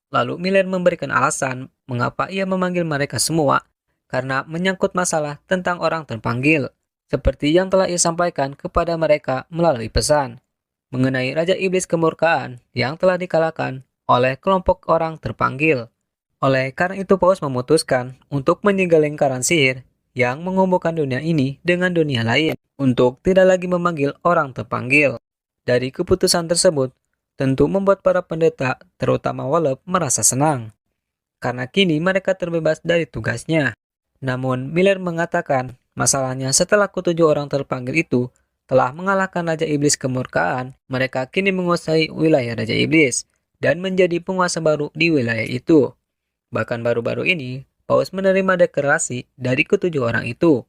Lalu Miller memberikan alasan mengapa ia memanggil mereka semua, karena menyangkut masalah tentang orang terpanggil, seperti yang telah ia sampaikan kepada mereka melalui pesan, mengenai Raja Iblis Kemurkaan yang telah dikalahkan oleh kelompok orang terpanggil. Oleh karena itu Paus memutuskan untuk menyegel lingkaran sihir yang menghubungkan dunia ini dengan dunia lain, untuk tidak lagi memanggil orang terpanggil. Dari keputusan tersebut, tentu membuat para pendeta, terutama Wallop, merasa senang, karena kini mereka terbebas dari tugasnya. Namun, Miller mengatakan, masalahnya setelah ketujuh orang terpanggil itu telah mengalahkan Raja Iblis Kemurkaan, mereka kini menguasai wilayah Raja Iblis dan menjadi penguasa baru di wilayah itu. Bahkan baru-baru ini, Paus menerima deklarasi dari ketujuh orang itu,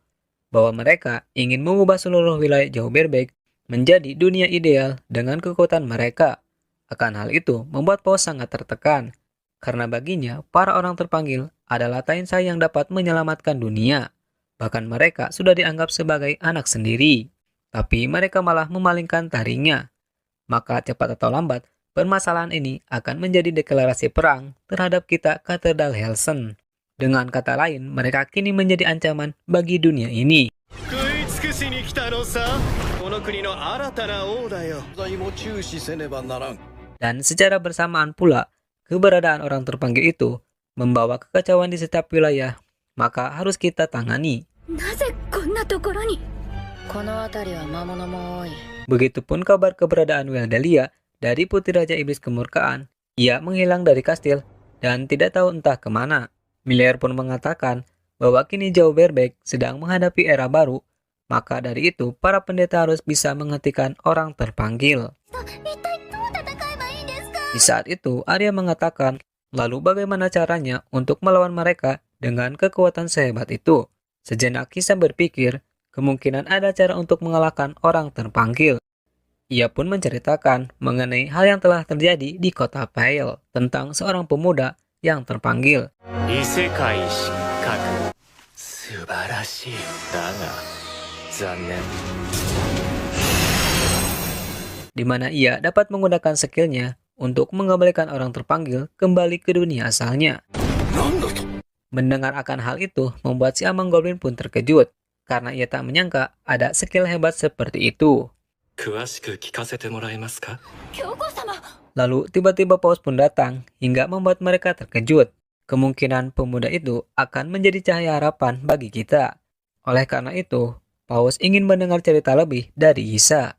bahwa mereka ingin mengubah seluruh wilayah Jauh Berbeg menjadi dunia ideal dengan kekuatan mereka. Akan hal itu membuat Paus sangat tertekan, karena baginya para orang terpanggil adalah Tainsai yang dapat menyelamatkan dunia. Bahkan mereka sudah dianggap sebagai anak sendiri, tapi mereka malah memalingkan taringnya. Maka cepat atau lambat, permasalahan ini akan menjadi deklarasi perang terhadap kita Katedral Helsen. Dengan kata lain, mereka kini menjadi ancaman bagi dunia ini. 食い尽くしに来たのさ。この国の新たな王だよ。罪も注視せねばならん。 Dan secara bersamaan pula, keberadaan orang terpanggil itu membawa kekacauan di setiap wilayah, maka harus kita tangani. なぜこんなところに。この辺りは魔物も多い。 Begitupun kabar keberadaan Weldalia dari Putri Raja Iblis Kemurkaan. Ia menghilang dari kastil dan tidak tahu entah kemana. Miller pun mengatakan bahwa kini Jauh Berbeg sedang menghadapi era baru, maka dari itu para pendeta harus bisa menghentikan orang terpanggil. 一体どう戦えばいいんですか。 Di saat itu, Arya mengatakan, lalu bagaimana caranya untuk melawan mereka dengan kekuatan sehebat itu? Sejenak Kisam berpikir, kemungkinan ada cara untuk mengalahkan orang terpanggil. Ia pun menceritakan mengenai hal yang telah terjadi di kota Pale tentang seorang pemuda yang terpanggil. 異世界失格。素晴らしい。だが、残念。 Di mana ia dapat menggunakan skillnya untuk mengembalikan orang terpanggil kembali ke dunia asalnya. Mendengar akan hal itu membuat si Amang Goblin pun terkejut, karena ia tak menyangka ada skill hebat seperti itu. 詳しく聞かせてもらえますか？教皇様。 Lalu tiba-tiba Paus pun datang hingga membuat mereka terkejut. Kemungkinan pemuda itu akan menjadi cahaya harapan bagi kita. Oleh karena itu, Paus ingin mendengar cerita lebih dari Isa.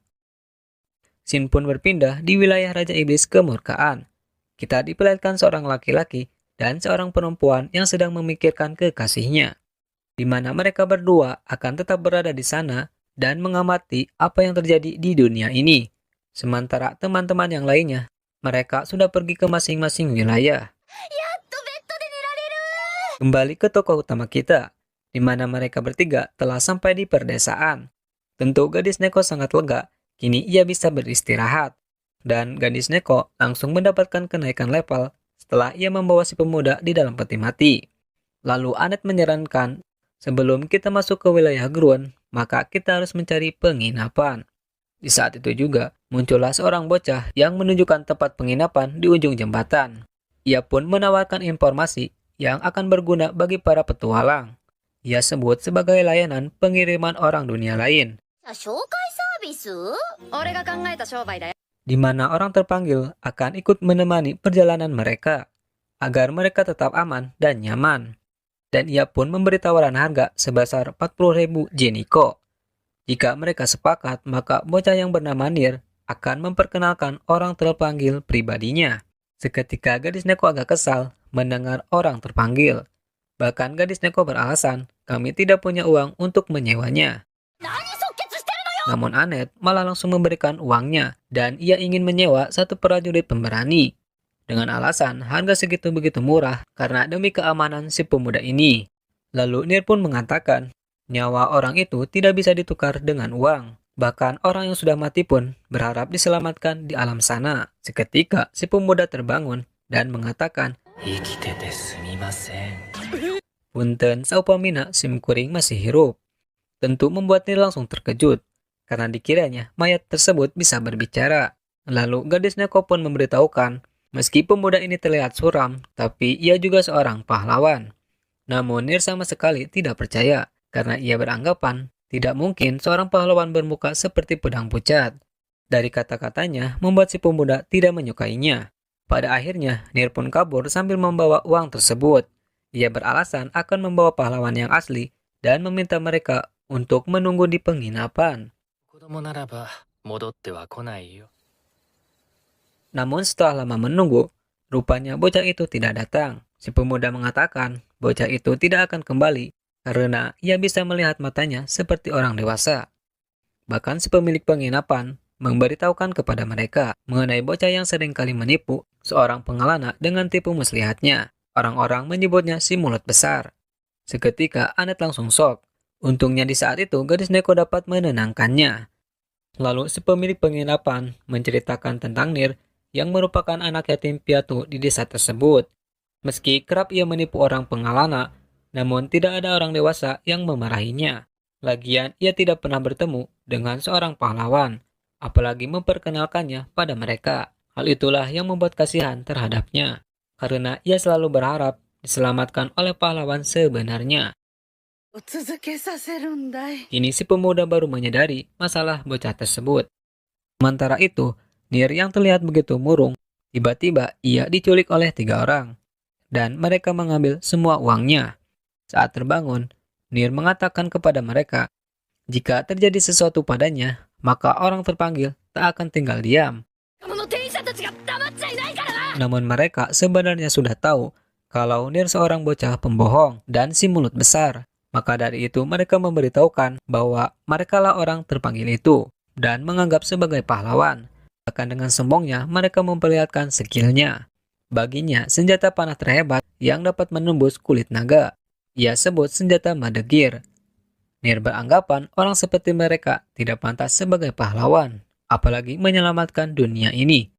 Sin pun berpindah di wilayah Raja Iblis Kemurkaan. Kita diperlihatkan seorang laki-laki dan seorang perempuan yang sedang memikirkan kekasihnya, di mana mereka berdua akan tetap berada di sana dan mengamati apa yang terjadi di dunia ini. Sementara teman-teman yang lainnya, mereka sudah pergi ke masing-masing wilayah. やっとベッドで寝られる。 Kembali ke tokoh utama kita, di mana mereka bertiga telah sampai di perdesaan. Tentu gadis Neko sangat lega, kini ia bisa beristirahat. Dan gadis Neko langsung mendapatkan kenaikan level setelah ia membawa si pemuda di dalam peti mati. Lalu Anet menyarankan, sebelum kita masuk ke wilayah Gruon, maka kita harus mencari penginapan. Di saat itu juga, muncullah seorang bocah yang menunjukkan tempat penginapan di ujung jembatan. Ia pun menawarkan informasi yang akan berguna bagi para petualang. Ia sebut sebagai layanan pengiriman orang dunia lain, 紹介サービス。俺が考えた商売だよ。 di mana orang terpanggil akan ikut menemani perjalanan mereka, agar mereka tetap aman dan nyaman. Dan ia pun memberi tawaran harga sebesar 40.000 jeniko. Jika mereka sepakat, maka bocah yang bernama Nir akan memperkenalkan orang terpanggil pribadinya. Seketika gadis Neko agak kesal mendengar orang terpanggil. Bahkan gadis Neko beralasan, kami tidak punya uang untuk menyewanya. 何即決してるのよ。 Namun Anet malah langsung memberikan uangnya, dan ia ingin menyewa satu prajurit pemberani. Dengan alasan harga segitu begitu murah karena demi keamanan si pemuda ini. Lalu Nir pun mengatakan, nyawa orang itu tidak bisa ditukar dengan uang. Bahkan orang yang sudah mati pun berharap diselamatkan di alam sana. Seketika si pemuda terbangun dan mengatakan, 生きててすみません。 Punten saupamina sim kuring masih hidup. Tentu membuat Nir langsung terkejut, karena dikiranya mayat tersebut bisa berbicara. Lalu gadis Neko pun memberitahukan Meski pemuda ini terlihat suram, tapi ia juga seorang pahlawan. Namun Nir sama sekali tidak percaya, karena ia beranggapan tidak mungkin seorang pahlawan bermuka seperti pedang pucat. Dari kata-katanya membuat si pemuda tidak menyukainya. Pada akhirnya, Nir pun kabur sambil membawa uang tersebut. Ia beralasan akan membawa pahlawan yang asli dan meminta mereka untuk menunggu di penginapan. Namun setelah lama menunggu, rupanya bocah itu tidak datang. Si pemuda mengatakan bocah itu tidak akan kembali karena ia bisa melihat matanya seperti orang dewasa. Bahkan si pemilik penginapan memberitahukan kepada mereka mengenai bocah yang sering kali menipu seorang pengelana dengan tipu muslihatnya. Orang-orang menyebutnya si mulut besar. Seketika Anet langsung shock. Untungnya di saat itu gadis Neko dapat menenangkannya. Lalu si pemilik penginapan menceritakan tentang Nir yang merupakan anak yatim piatu di desa tersebut. Meski kerap ia menipu orang pengelana, namun tidak ada orang dewasa yang memarahinya. Lagian ia tidak pernah bertemu dengan seorang pahlawan, apalagi memperkenalkannya pada mereka. Hal itulah yang membuat kasihan terhadapnya, karena ia selalu berharap diselamatkan oleh pahlawan sebenarnya. Kini si pemuda baru menyadari masalah bocah tersebut. Sementara itu, Nir yang terlihat begitu murung, tiba-tiba ia diculik oleh 3 orang, dan mereka mengambil semua uangnya. Saat terbangun, Nir mengatakan kepada mereka, jika terjadi sesuatu padanya, maka orang terpanggil tak akan tinggal diam. Namun mereka sebenarnya sudah tahu kalau Nir seorang bocah pembohong dan si mulut besar. Maka dari itu mereka memberitahukan bahwa merekalah orang terpanggil itu dan menganggap sebagai pahlawan. Bahkan dengan sombongnya mereka memperlihatkan skillnya. Baginya senjata panah terhebat yang dapat menembus kulit naga. Ia sebut senjata Madegir. Nir beranggapan orang seperti mereka tidak pantas sebagai pahlawan, apalagi menyelamatkan dunia ini.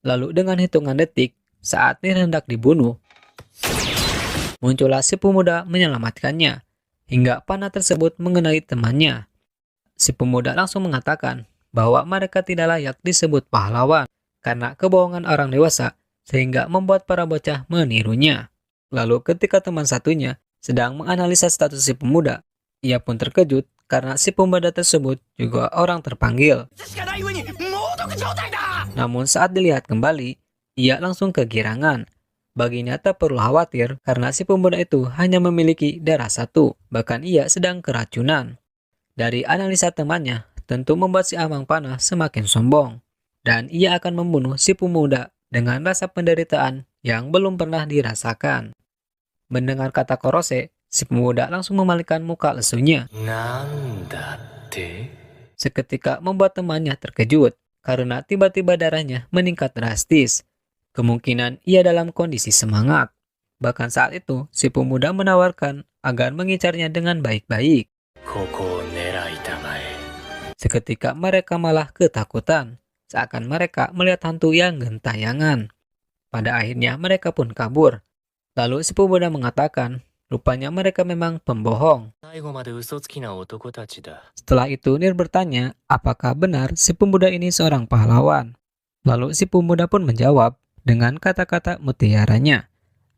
Lalu dengan hitungan detik, saat Nir hendak dibunuh, muncullah si pemuda menyelamatkannya, hingga panah tersebut mengenai temannya. Si pemuda langsung mengatakan bahwa mereka tidak layak disebut pahlawan, karena kebohongan orang dewasa, sehingga membuat para bocah menirunya. Lalu ketika teman satunya sedang menganalisa status si pemuda, ia pun terkejut karena si pemuda tersebut juga orang terpanggil. Namun saat dilihat kembali, ia langsung kegirangan. Baginya tak perlu khawatir karena si pemuda itu hanya memiliki darah 1, bahkan ia sedang keracunan. Dari analisa temannya, tentu membuat si Amang Panah semakin sombong, dan ia akan membunuh si pemuda dengan rasa penderitaan yang belum pernah dirasakan. Mendengar kata Korose, si pemuda langsung memalingkan muka lesunya. Seketika membuat temannya terkejut karena tiba-tiba darahnya meningkat drastis. Kemungkinan ia dalam kondisi semangat. Bahkan saat itu, si pemuda menawarkan agar mengincarnya dengan baik-baik. Seketika mereka malah ketakutan, seakan mereka melihat hantu yang gentayangan. Pada akhirnya mereka pun kabur. Lalu si pemuda mengatakan, rupanya mereka memang pembohong. Setelah itu Nir bertanya, apakah benar si pemuda ini seorang pahlawan? Lalu si pemuda pun menjawab dengan kata-kata mutiaranya.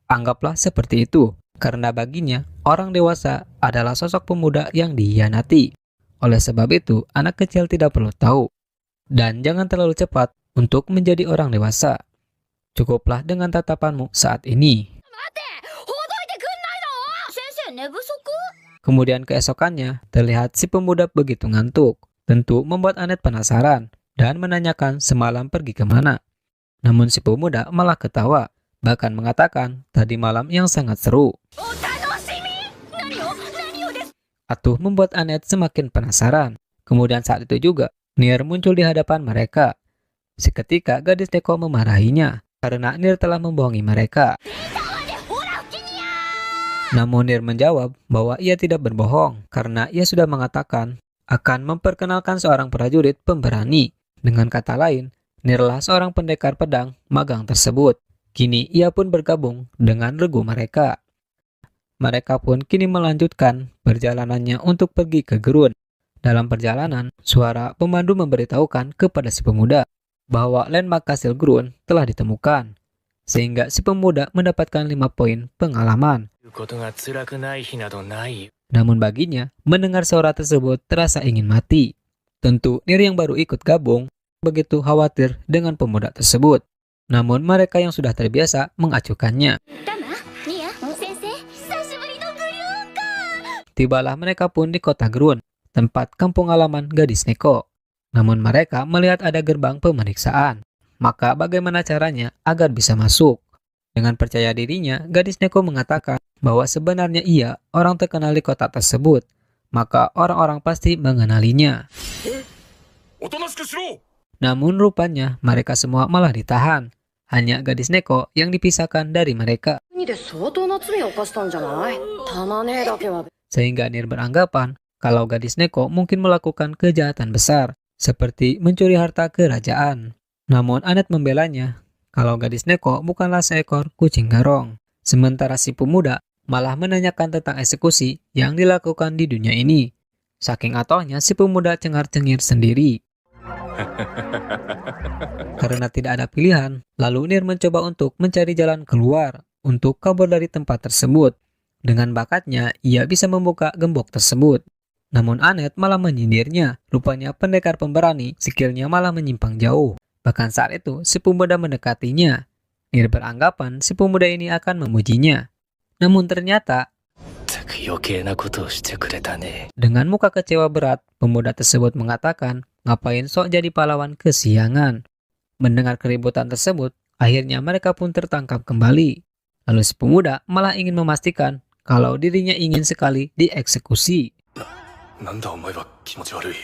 Anggaplah seperti itu, karena baginya orang dewasa adalah sosok pemuda yang dihianati. Oleh sebab itu, anak kecil tidak perlu tahu. Dan jangan terlalu cepat untuk menjadi orang dewasa. Cukuplah dengan tatapanmu saat ini. Kemudian keesokannya, terlihat si pemuda begitu ngantuk. Tentu membuat Anet penasaran dan menanyakan semalam pergi kemana. Namun si pemuda malah ketawa, bahkan mengatakan tadi malam yang sangat seru. Atuh membuat Anet semakin penasaran. Kemudian saat itu juga, Nir muncul di hadapan mereka. Seketika gadis Neko memarahinya, karena Nir telah membohongi mereka. Namun Nir menjawab bahwa ia tidak berbohong, karena ia sudah mengatakan akan memperkenalkan seorang prajurit pemberani. Dengan kata lain, Nirlah seorang pendekar pedang magang tersebut. Kini ia pun bergabung dengan regu mereka. Mereka pun kini melanjutkan perjalanannya untuk pergi ke Gerun. Dalam perjalanan, suara pemandu memberitahukan kepada si pemuda bahwa landmark kastil Gerun telah ditemukan. sehingga si pemuda mendapatkan 5 poin pengalaman. ことが辛くない日などない。 Namun baginya, mendengar suara tersebut terasa ingin mati. Tentu Nier yang baru ikut gabung begitu khawatir dengan pemuda tersebut. Namun mereka yang sudah terbiasa mengacuhkannya. ダマニア先生久しぶりのグリューンか Tibalah mereka pun di kota Grun, tempat kampung halaman gadis Neko. Namun mereka melihat ada gerbang pemeriksaan. Maka bagaimana caranya agar bisa masuk? Dengan percaya dirinya, gadis Neko mengatakan bahwa sebenarnya ia orang terkenal di kota tersebut. Maka orang-orang pasti mengenalinya. おとなしくしろ。 Namun rupanya mereka semua malah ditahan. Hanya gadis Neko yang dipisahkan dari mereka. 国で相当な罪を犯したんじゃない玉ねえだけは Sehingga Nier beranggapan kalau gadis Neko mungkin melakukan kejahatan besar, seperti mencuri harta kerajaan. Namun Anet membelanya kalau gadis Neko bukanlah seekor kucing garong. Sementara si pemuda malah menanyakan tentang eksekusi yang dilakukan di dunia ini. Saking atohnya si pemuda cengar-cengir sendiri. Karena tidak ada pilihan, lalu Nier mencoba untuk mencari jalan keluar untuk kabur dari tempat tersebut. Dengan bakatnya, ia bisa membuka gembok tersebut. Namun Anet malah menyindirnya. Rupanya pendekar pemberani, skillnya malah menyimpang jauh. Bahkan saat itu, si pemuda mendekatinya. Nier beranggapan si pemuda ini akan memujinya. Namun ternyata, たく余計なことをしてくれたね。 dengan muka kecewa berat, pemuda tersebut mengatakan, ngapain sok jadi pahlawan kesiangan. Mendengar keributan tersebut, akhirnya mereka pun tertangkap kembali. Lalu si pemuda malah ingin memastikan kalau dirinya ingin sekali dieksekusi. なんだお前は気持ち悪い。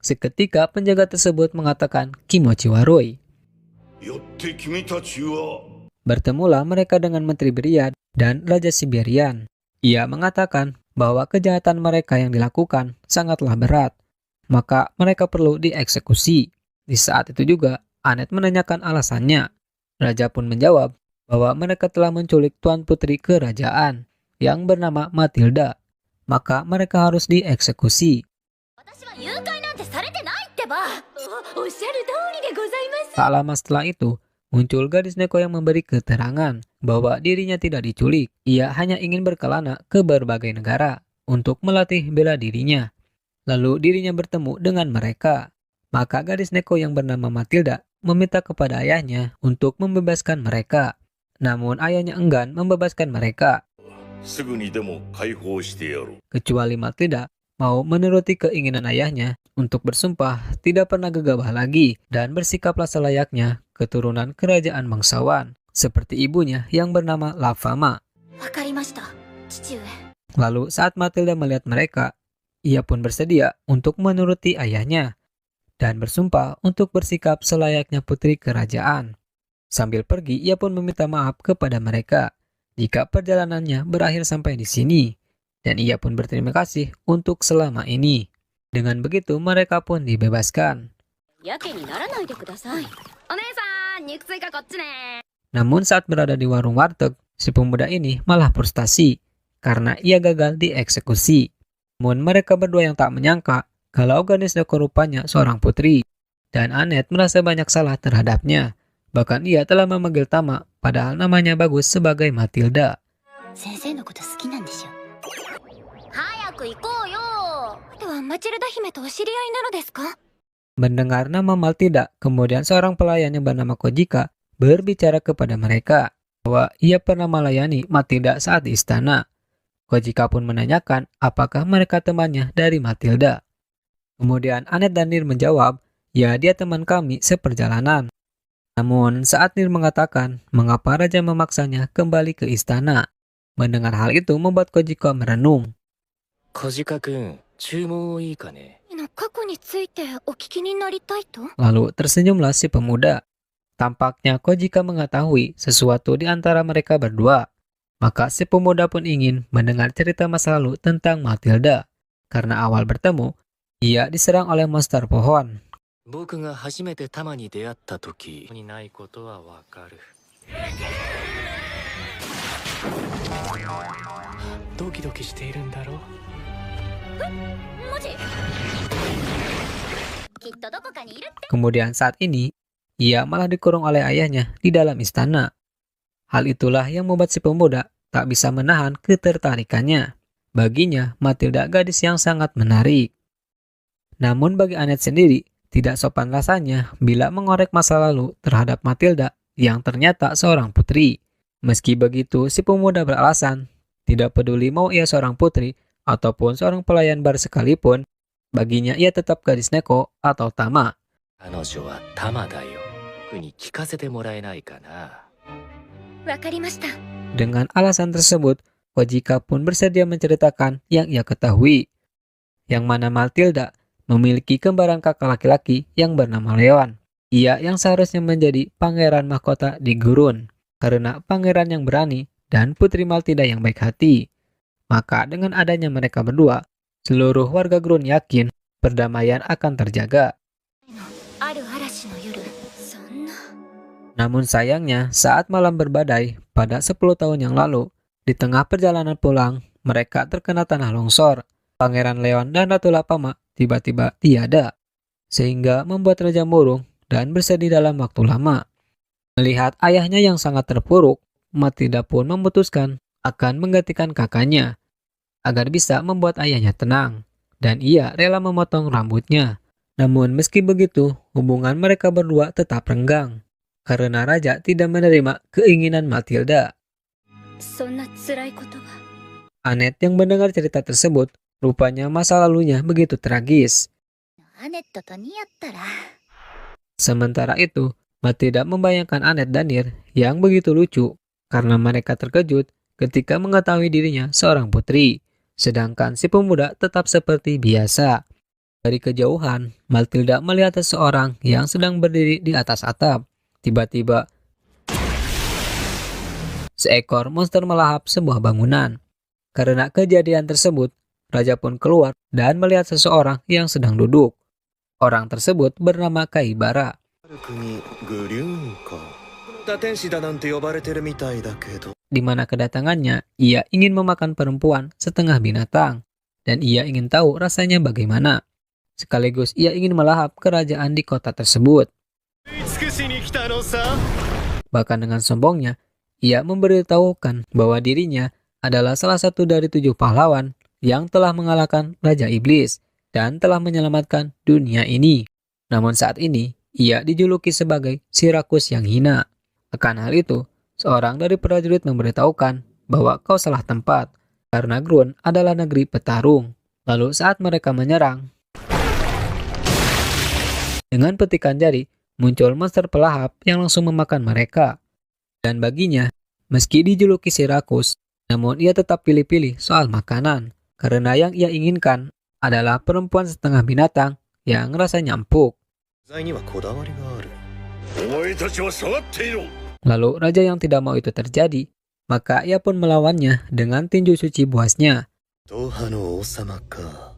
Seketika penjaga tersebut mengatakan Kimochi Waroi. よって君たちは Bertemulah mereka dengan Menteri Beriad dan Raja Siberian. Ia mengatakan bahwa kejahatan mereka yang dilakukan sangatlah berat, maka mereka perlu dieksekusi. Di saat itu juga, Anet menanyakan alasannya. Raja pun menjawab bahwa mereka telah menculik Tuan Putri Kerajaan yang bernama Matilda, maka mereka harus dieksekusi. 私は誘拐なんてされてないってばおっしゃる通りでございます Tak lama setelah itu, muncul gadis Neko yang memberi keterangan bahwa dirinya tidak diculik. Ia hanya ingin berkelana ke berbagai negara untuk melatih bela dirinya. Lalu dirinya bertemu dengan mereka. Maka gadis Neko yang bernama Matilda meminta kepada ayahnya untuk membebaskan mereka. Namun ayahnya enggan membebaskan mereka, すぐにでも解放してやろう。 kecuali Matilda mau menuruti keinginan ayahnya untuk bersumpah tidak pernah gegabah lagi dan bersikaplah selayaknya keturunan kerajaan bangsawan, seperti ibunya yang bernama Lavama. わかりました父上 Lalu saat Matilda melihat mereka, ia pun bersedia untuk menuruti ayahnya dan bersumpah untuk bersikap selayaknya putri kerajaan. Sambil pergi, ia pun meminta maaf kepada mereka jika perjalanannya berakhir sampai di sini, dan ia pun berterima kasih untuk selama ini. Dengan begitu, mereka pun dibebaskan. やけにならないでくださいお姉さん肉追加こっちね Namun saat berada di warung warteg, si pemuda ini malah frustasi karena ia gagal dieksekusi. Namun mereka berdua yang tak menyangka kalau gadis Neko rupanya seorang putri, dan Anet merasa banyak salah terhadapnya. Bahkan ia telah memanggil Tama, padahal namanya bagus sebagai Matilda. 先生のこと好きなんでしょ早く行こうよではマチルダ姫とお知り合いなのですか Mendengar nama Matilda, kemudian seorang pelayan yang bernama Kojika berbicara kepada mereka bahwa ia pernah melayani Matilda saat di istana. Kojika pun menanyakan apakah mereka temannya dari Matilda. Kemudian Anet dan Nier menjawab, ya dia teman kami seperjalanan. Namun saat Nier mengatakan mengapa raja memaksanya kembali ke istana, mendengar hal itu membuat Kojika merenung. 小鹿くん、注文いいかね。の過去についてお聞きになりたいと Lalu tersenyumlah si pemuda. Tampaknya Kojika mengetahui sesuatu di antara mereka berdua. Maka si pemuda pun ingin mendengar cerita masa lalu tentang Matilda. Karena awal bertemu, ia diserang oleh monster pohon. 僕が初めてタマに出会った時にないことはわかる。ドキドキしているんだろう。マジきっとどこかにいるって Kemudian saat ini, ia malah dikurung oleh ayahnya di dalam istana. Hal itulah yang membuat si pemuda tak bisa menahan ketertarikannya. Baginya, Matilda gadis yang sangat menarik. Namun bagi Annette sendiri, tidak sopan rasanya bila mengorek masa lalu terhadap Matilda yang ternyata seorang putri. Meski begitu, si pemuda beralasan, tidak peduli mau ia seorang putri ataupun seorang pelayan bar sekalipun, baginya ia tetap gadis Neko atau Tama. 彼女はタマだよ。僕に聞かせてもらえないかな。わかりました。 Dengan alasan tersebut, Kojika pun bersedia menceritakan yang ia ketahui, yang mana Matilda memiliki kembaran kakak laki-laki yang bernama Leon. Ia yang seharusnya menjadi pangeran mahkota di Gurun, karena pangeran yang berani dan putri Matilda yang baik hati. Maka dengan adanya mereka berdua, seluruh warga Gurun yakin perdamaian akan terjaga. ある嵐の夜。そんな。 Namun sayangnya, saat malam berbadai pada 10 tahun yang lalu, di tengah perjalanan pulang, mereka terkena tanah longsor. Pangeran Leon dan Ratu Lapama tiba-tiba tiada, sehingga membuat Raja murung dan bersedih dalam waktu lama. Melihat ayahnya yang sangat terpuruk, Matilda pun memutuskan akan menggantikan kakaknya, agar bisa membuat ayahnya tenang, dan ia rela memotong rambutnya. Namun meski begitu, hubungan mereka berdua tetap renggang, karena Raja tidak menerima keinginan Matilda. そんな辛いことは。 Annette yang mendengar cerita tersebut, rupanya masa lalunya begitu tragis. アネットと似合ったら。 Sementara itu, Matilda membayangkan Annette dan Nir yang begitu lucu, karena mereka terkejut ketika mengetahui dirinya seorang putri, sedangkan si pemuda tetap seperti biasa. Dari kejauhan, Matilda melihat seseorang yang sedang berdiri di atas atap. Tiba-tiba, seekor monster melahap sebuah bangunan. Karena kejadian tersebut, Raja pun keluar dan melihat seseorang yang sedang duduk. Orang tersebut bernama Kaibara. 国グリューンか。打天使だなんて呼ばれてるみたいだけど。 Di mana kedatangannya, ia ingin memakan perempuan setengah binatang. Dan ia ingin tahu rasanya bagaimana. Sekaligus ia ingin melahap kerajaan di kota tersebut. 尽くしに来たのさ。 Bahkan dengan sombongnya, ia memberitahukan bahwa dirinya adalah salah satu dari 7 pahlawan yang telah mengalahkan Raja Iblis dan telah menyelamatkan dunia ini. Namun saat ini, ia dijuluki sebagai si rakus yang hina. Akan hal itu, seorang dari prajurit memberitahukan bahwa kau salah tempat, karena Grun adalah negeri petarung. Lalu saat mereka menyerang, dengan petikan jari, muncul monster pelahap yang langsung memakan mereka. Dan baginya, meski dijuluki si rakus, namun ia tetap pilih-pilih soal makanan, karena yang ia inginkan adalah perempuan setengah binatang yang rasanya empuk. 材にはこだわりがある。お前たちは下がっていろ。 Lalu raja yang tidak mau itu terjadi, maka ia pun melawannya dengan tinju suci buasnya. ドハの王様か。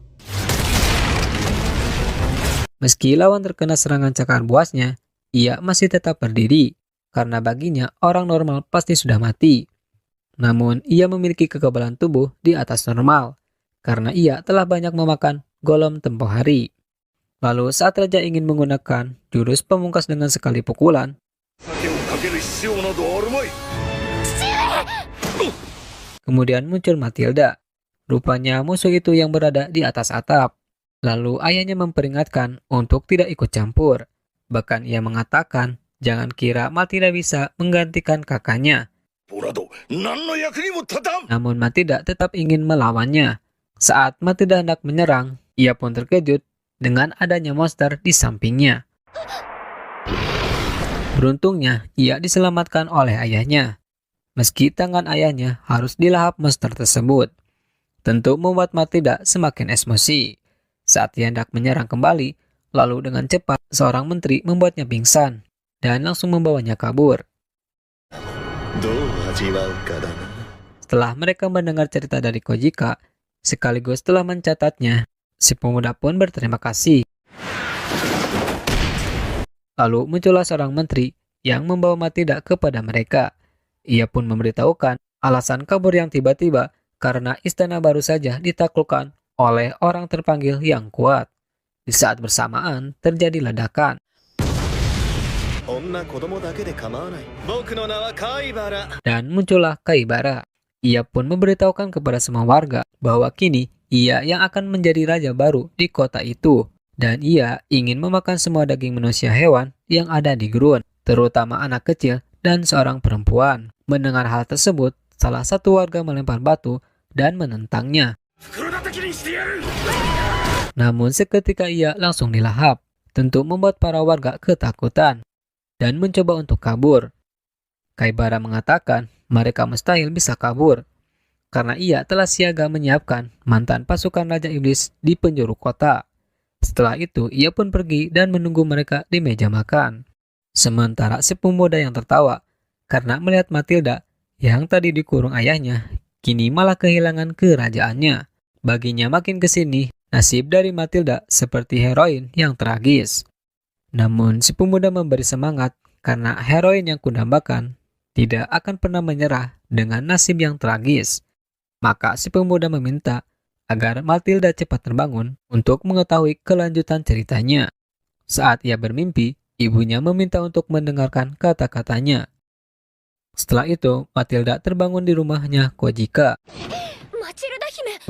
Meski lawan terkena serangan cakar buasnya, ia masih tetap berdiri, karena baginya orang normal pasti sudah mati. Namun ia memiliki kekebalan tubuh di atas normal, karena ia telah banyak memakan golem tempoh hari. Lalu saat raja ingin menggunakan jurus pemungkas dengan sekali pukulan, 酒をかける必要などあるまい。 kemudian muncul Matilda. Rupanya musuh itu yang berada di atas atap. Lalu ayahnya memperingatkan untuk tidak ikut campur. Bahkan ia mengatakan, jangan kira Matilda bisa menggantikan kakaknya. ボラド、何の役にも立たん。 Namun Matilda tetap ingin melawannya. Saat Matilda hendak menyerang, ia pun terkejut dengan adanya monster di sampingnya. Beruntungnya, ia diselamatkan oleh ayahnya. Meski tangan ayahnya harus dilahap monster tersebut. Tentu membuat Matilda semakin emosi. Saat ia hendak menyerang kembali, lalu dengan cepat seorang menteri membuatnya pingsan dan langsung membawanya kabur. どう味わうかだな。 Setelah mereka mendengar cerita dari Kojika, sekaligus telah mencatatnya, si pemuda pun berterima kasih. Lalu muncullah seorang menteri yang membawa Matilda kepada mereka. Ia pun memberitahukan alasan kabur yang tiba-tiba karena istana baru saja ditaklukkan oleh orang terpanggil yang kuat. Di saat bersamaan terjadi ledakan. 女子供だけで構わない。僕の名は貝原。 Dan muncullah Kaibara. Ia pun memberitahukan kepada semua warga bahwa kini ia yang akan menjadi raja baru di kota itu. Dan ia ingin memakan semua daging manusia hewan yang ada di gurun, terutama anak kecil dan seorang perempuan. Mendengar hal tersebut, salah satu warga melempar batu dan menentangnya. Namun seketika ia langsung dilahap, tentu membuat para warga ketakutan dan mencoba untuk kabur. Kaibara mengatakan mereka mustahil bisa kabur karena ia telah siaga menyiapkan mantan pasukan Raja Iblis di penjuru kota. Setelah itu, ia pun pergi dan menunggu mereka di meja makan. Sementara si pemuda yang tertawa karena melihat Matilda yang tadi dikurung ayahnya, kini malah kehilangan kerajaannya. Baginya makin kesini, nasib dari Matilda seperti heroin yang tragis. Namun si pemuda memberi semangat karena heroin yang kudambakan tidak akan pernah menyerah dengan nasib yang tragis. Maka si pemuda meminta agar Matilda cepat terbangun untuk mengetahui kelanjutan ceritanya. Saat ia bermimpi, ibunya meminta untuk mendengarkan kata-katanya. Setelah itu, Matilda terbangun di rumahnya Kojika.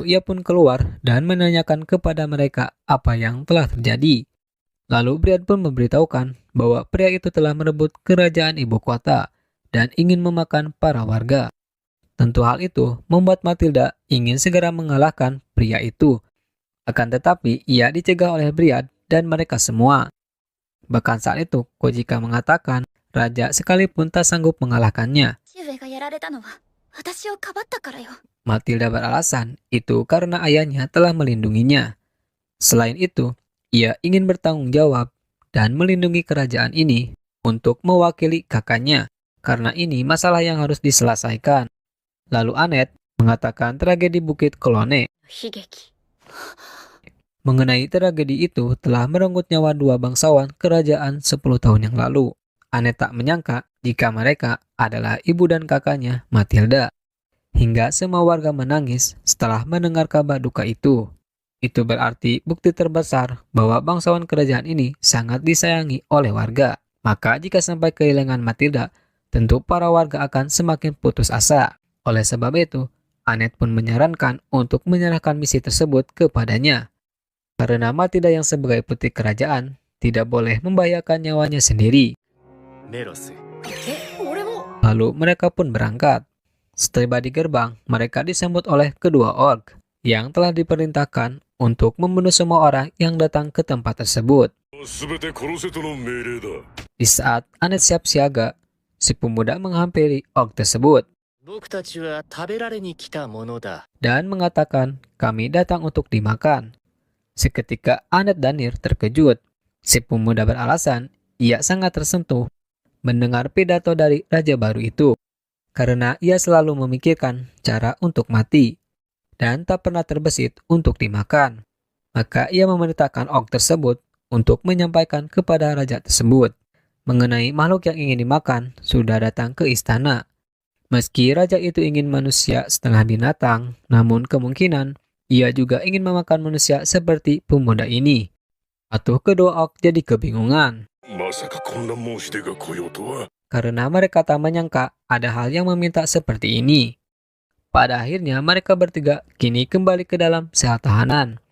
Ia pun keluar dan menanyakan kepada mereka apa yang telah terjadi. Lalu Briad pun memberitahukan bahwa pria itu telah merebut kerajaan ibu kota dan ingin memakan para warga. Tentu hal itu membuat Matilda ingin segera mengalahkan pria itu. Akan tetapi ia dicegah oleh Briad dan mereka semua. Bahkan saat itu Kojika mengatakan raja sekalipun tak sanggup mengalahkannya. Matilda beralasan itu karena ayahnya telah melindunginya. Selain itu, ia ingin bertanggung jawab dan melindungi kerajaan ini untuk mewakili kakaknya. Karena ini masalah yang harus diselesaikan. Lalu Annette mengatakan tragedi Bukit Kolone. Mengenai tragedi itu telah merenggut nyawa 2 bangsawan kerajaan 10 tahun yang lalu. Annette tak menyangka jika mereka adalah ibu dan kakaknya Matilda. Hingga semua warga menangis setelah mendengar kabar duka itu. Itu berarti bukti terbesar bahwa bangsawan kerajaan ini sangat disayangi oleh warga. Maka jika sampai kehilangan Matilda, tentu para warga akan semakin putus asa. Oleh sebab itu, Annette pun menyarankan untuk menyerahkan misi tersebut kepadanya. Karena Matilda yang sebagai putri kerajaan tidak boleh membahayakan nyawanya sendiri. Lalu mereka pun berangkat. Setiba di gerbang, mereka disambut oleh kedua orc yang telah diperintahkan untuk membunuh semua orang yang datang ke tempat tersebut. Di saat Annette siap siaga, si pemuda menghampiri orc tersebut dan mengatakan, kami datang untuk dimakan. Seketika Annette dan Nir terkejut. Si pemuda beralasan, ia sangat tersentuh mendengar pidato dari raja baru itu. Karena ia selalu memikirkan cara untuk mati dan tak pernah terbesit untuk dimakan. Maka ia memerintahkan orc tersebut untuk menyampaikan kepada raja tersebut mengenai makhluk yang ingin dimakan sudah datang ke istana. Meski raja itu ingin manusia setengah binatang, namun kemungkinan ia juga ingin memakan manusia seperti pemuda ini. Atau kedua orc jadi kebingungan. Karena mereka tak menyangka ada hal yang meminta seperti ini. Pada akhirnya mereka bertiga kini kembali ke dalam sel tahanan.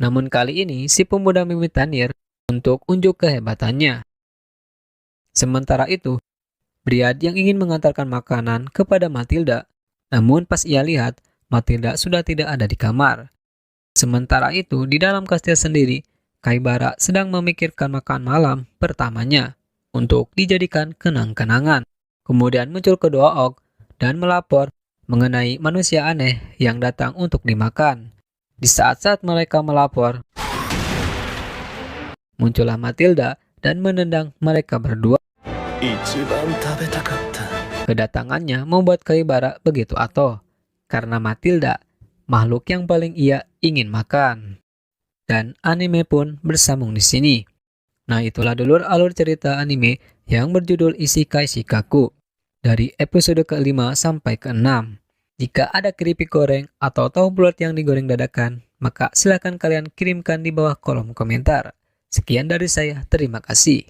Namun kali ini si pemuda meminta Nir untuk unjuk kehebatannya. Sementara itu, Briad yang ingin mengantarkan makanan kepada Matilda, namun pas ia lihat, Matilda sudah tidak ada di kamar. Sementara itu, di dalam kastil sendiri, Kaibara sedang memikirkan makan malam pertamanya untuk dijadikan kenang-kenangan. Kemudian muncul kedua orc dan melapor mengenai manusia aneh yang datang untuk dimakan. Di saat-saat mereka melapor, muncullah Matilda dan menendang mereka berdua. Kedatangannya membuat Kaibara begitu atoh, karena Matilda, makhluk yang paling ia ingin makan. Dan anime pun bersambung di sini. Nah, itulah dulur alur cerita anime yang berjudul Isekai Shikaku dari episode ke-5 sampai ke-6. Jika ada keripik goreng atau tahu bulat yang digoreng dadakan, maka silakan kalian kirimkan di bawah kolom komentar. Sekian dari saya, terima kasih.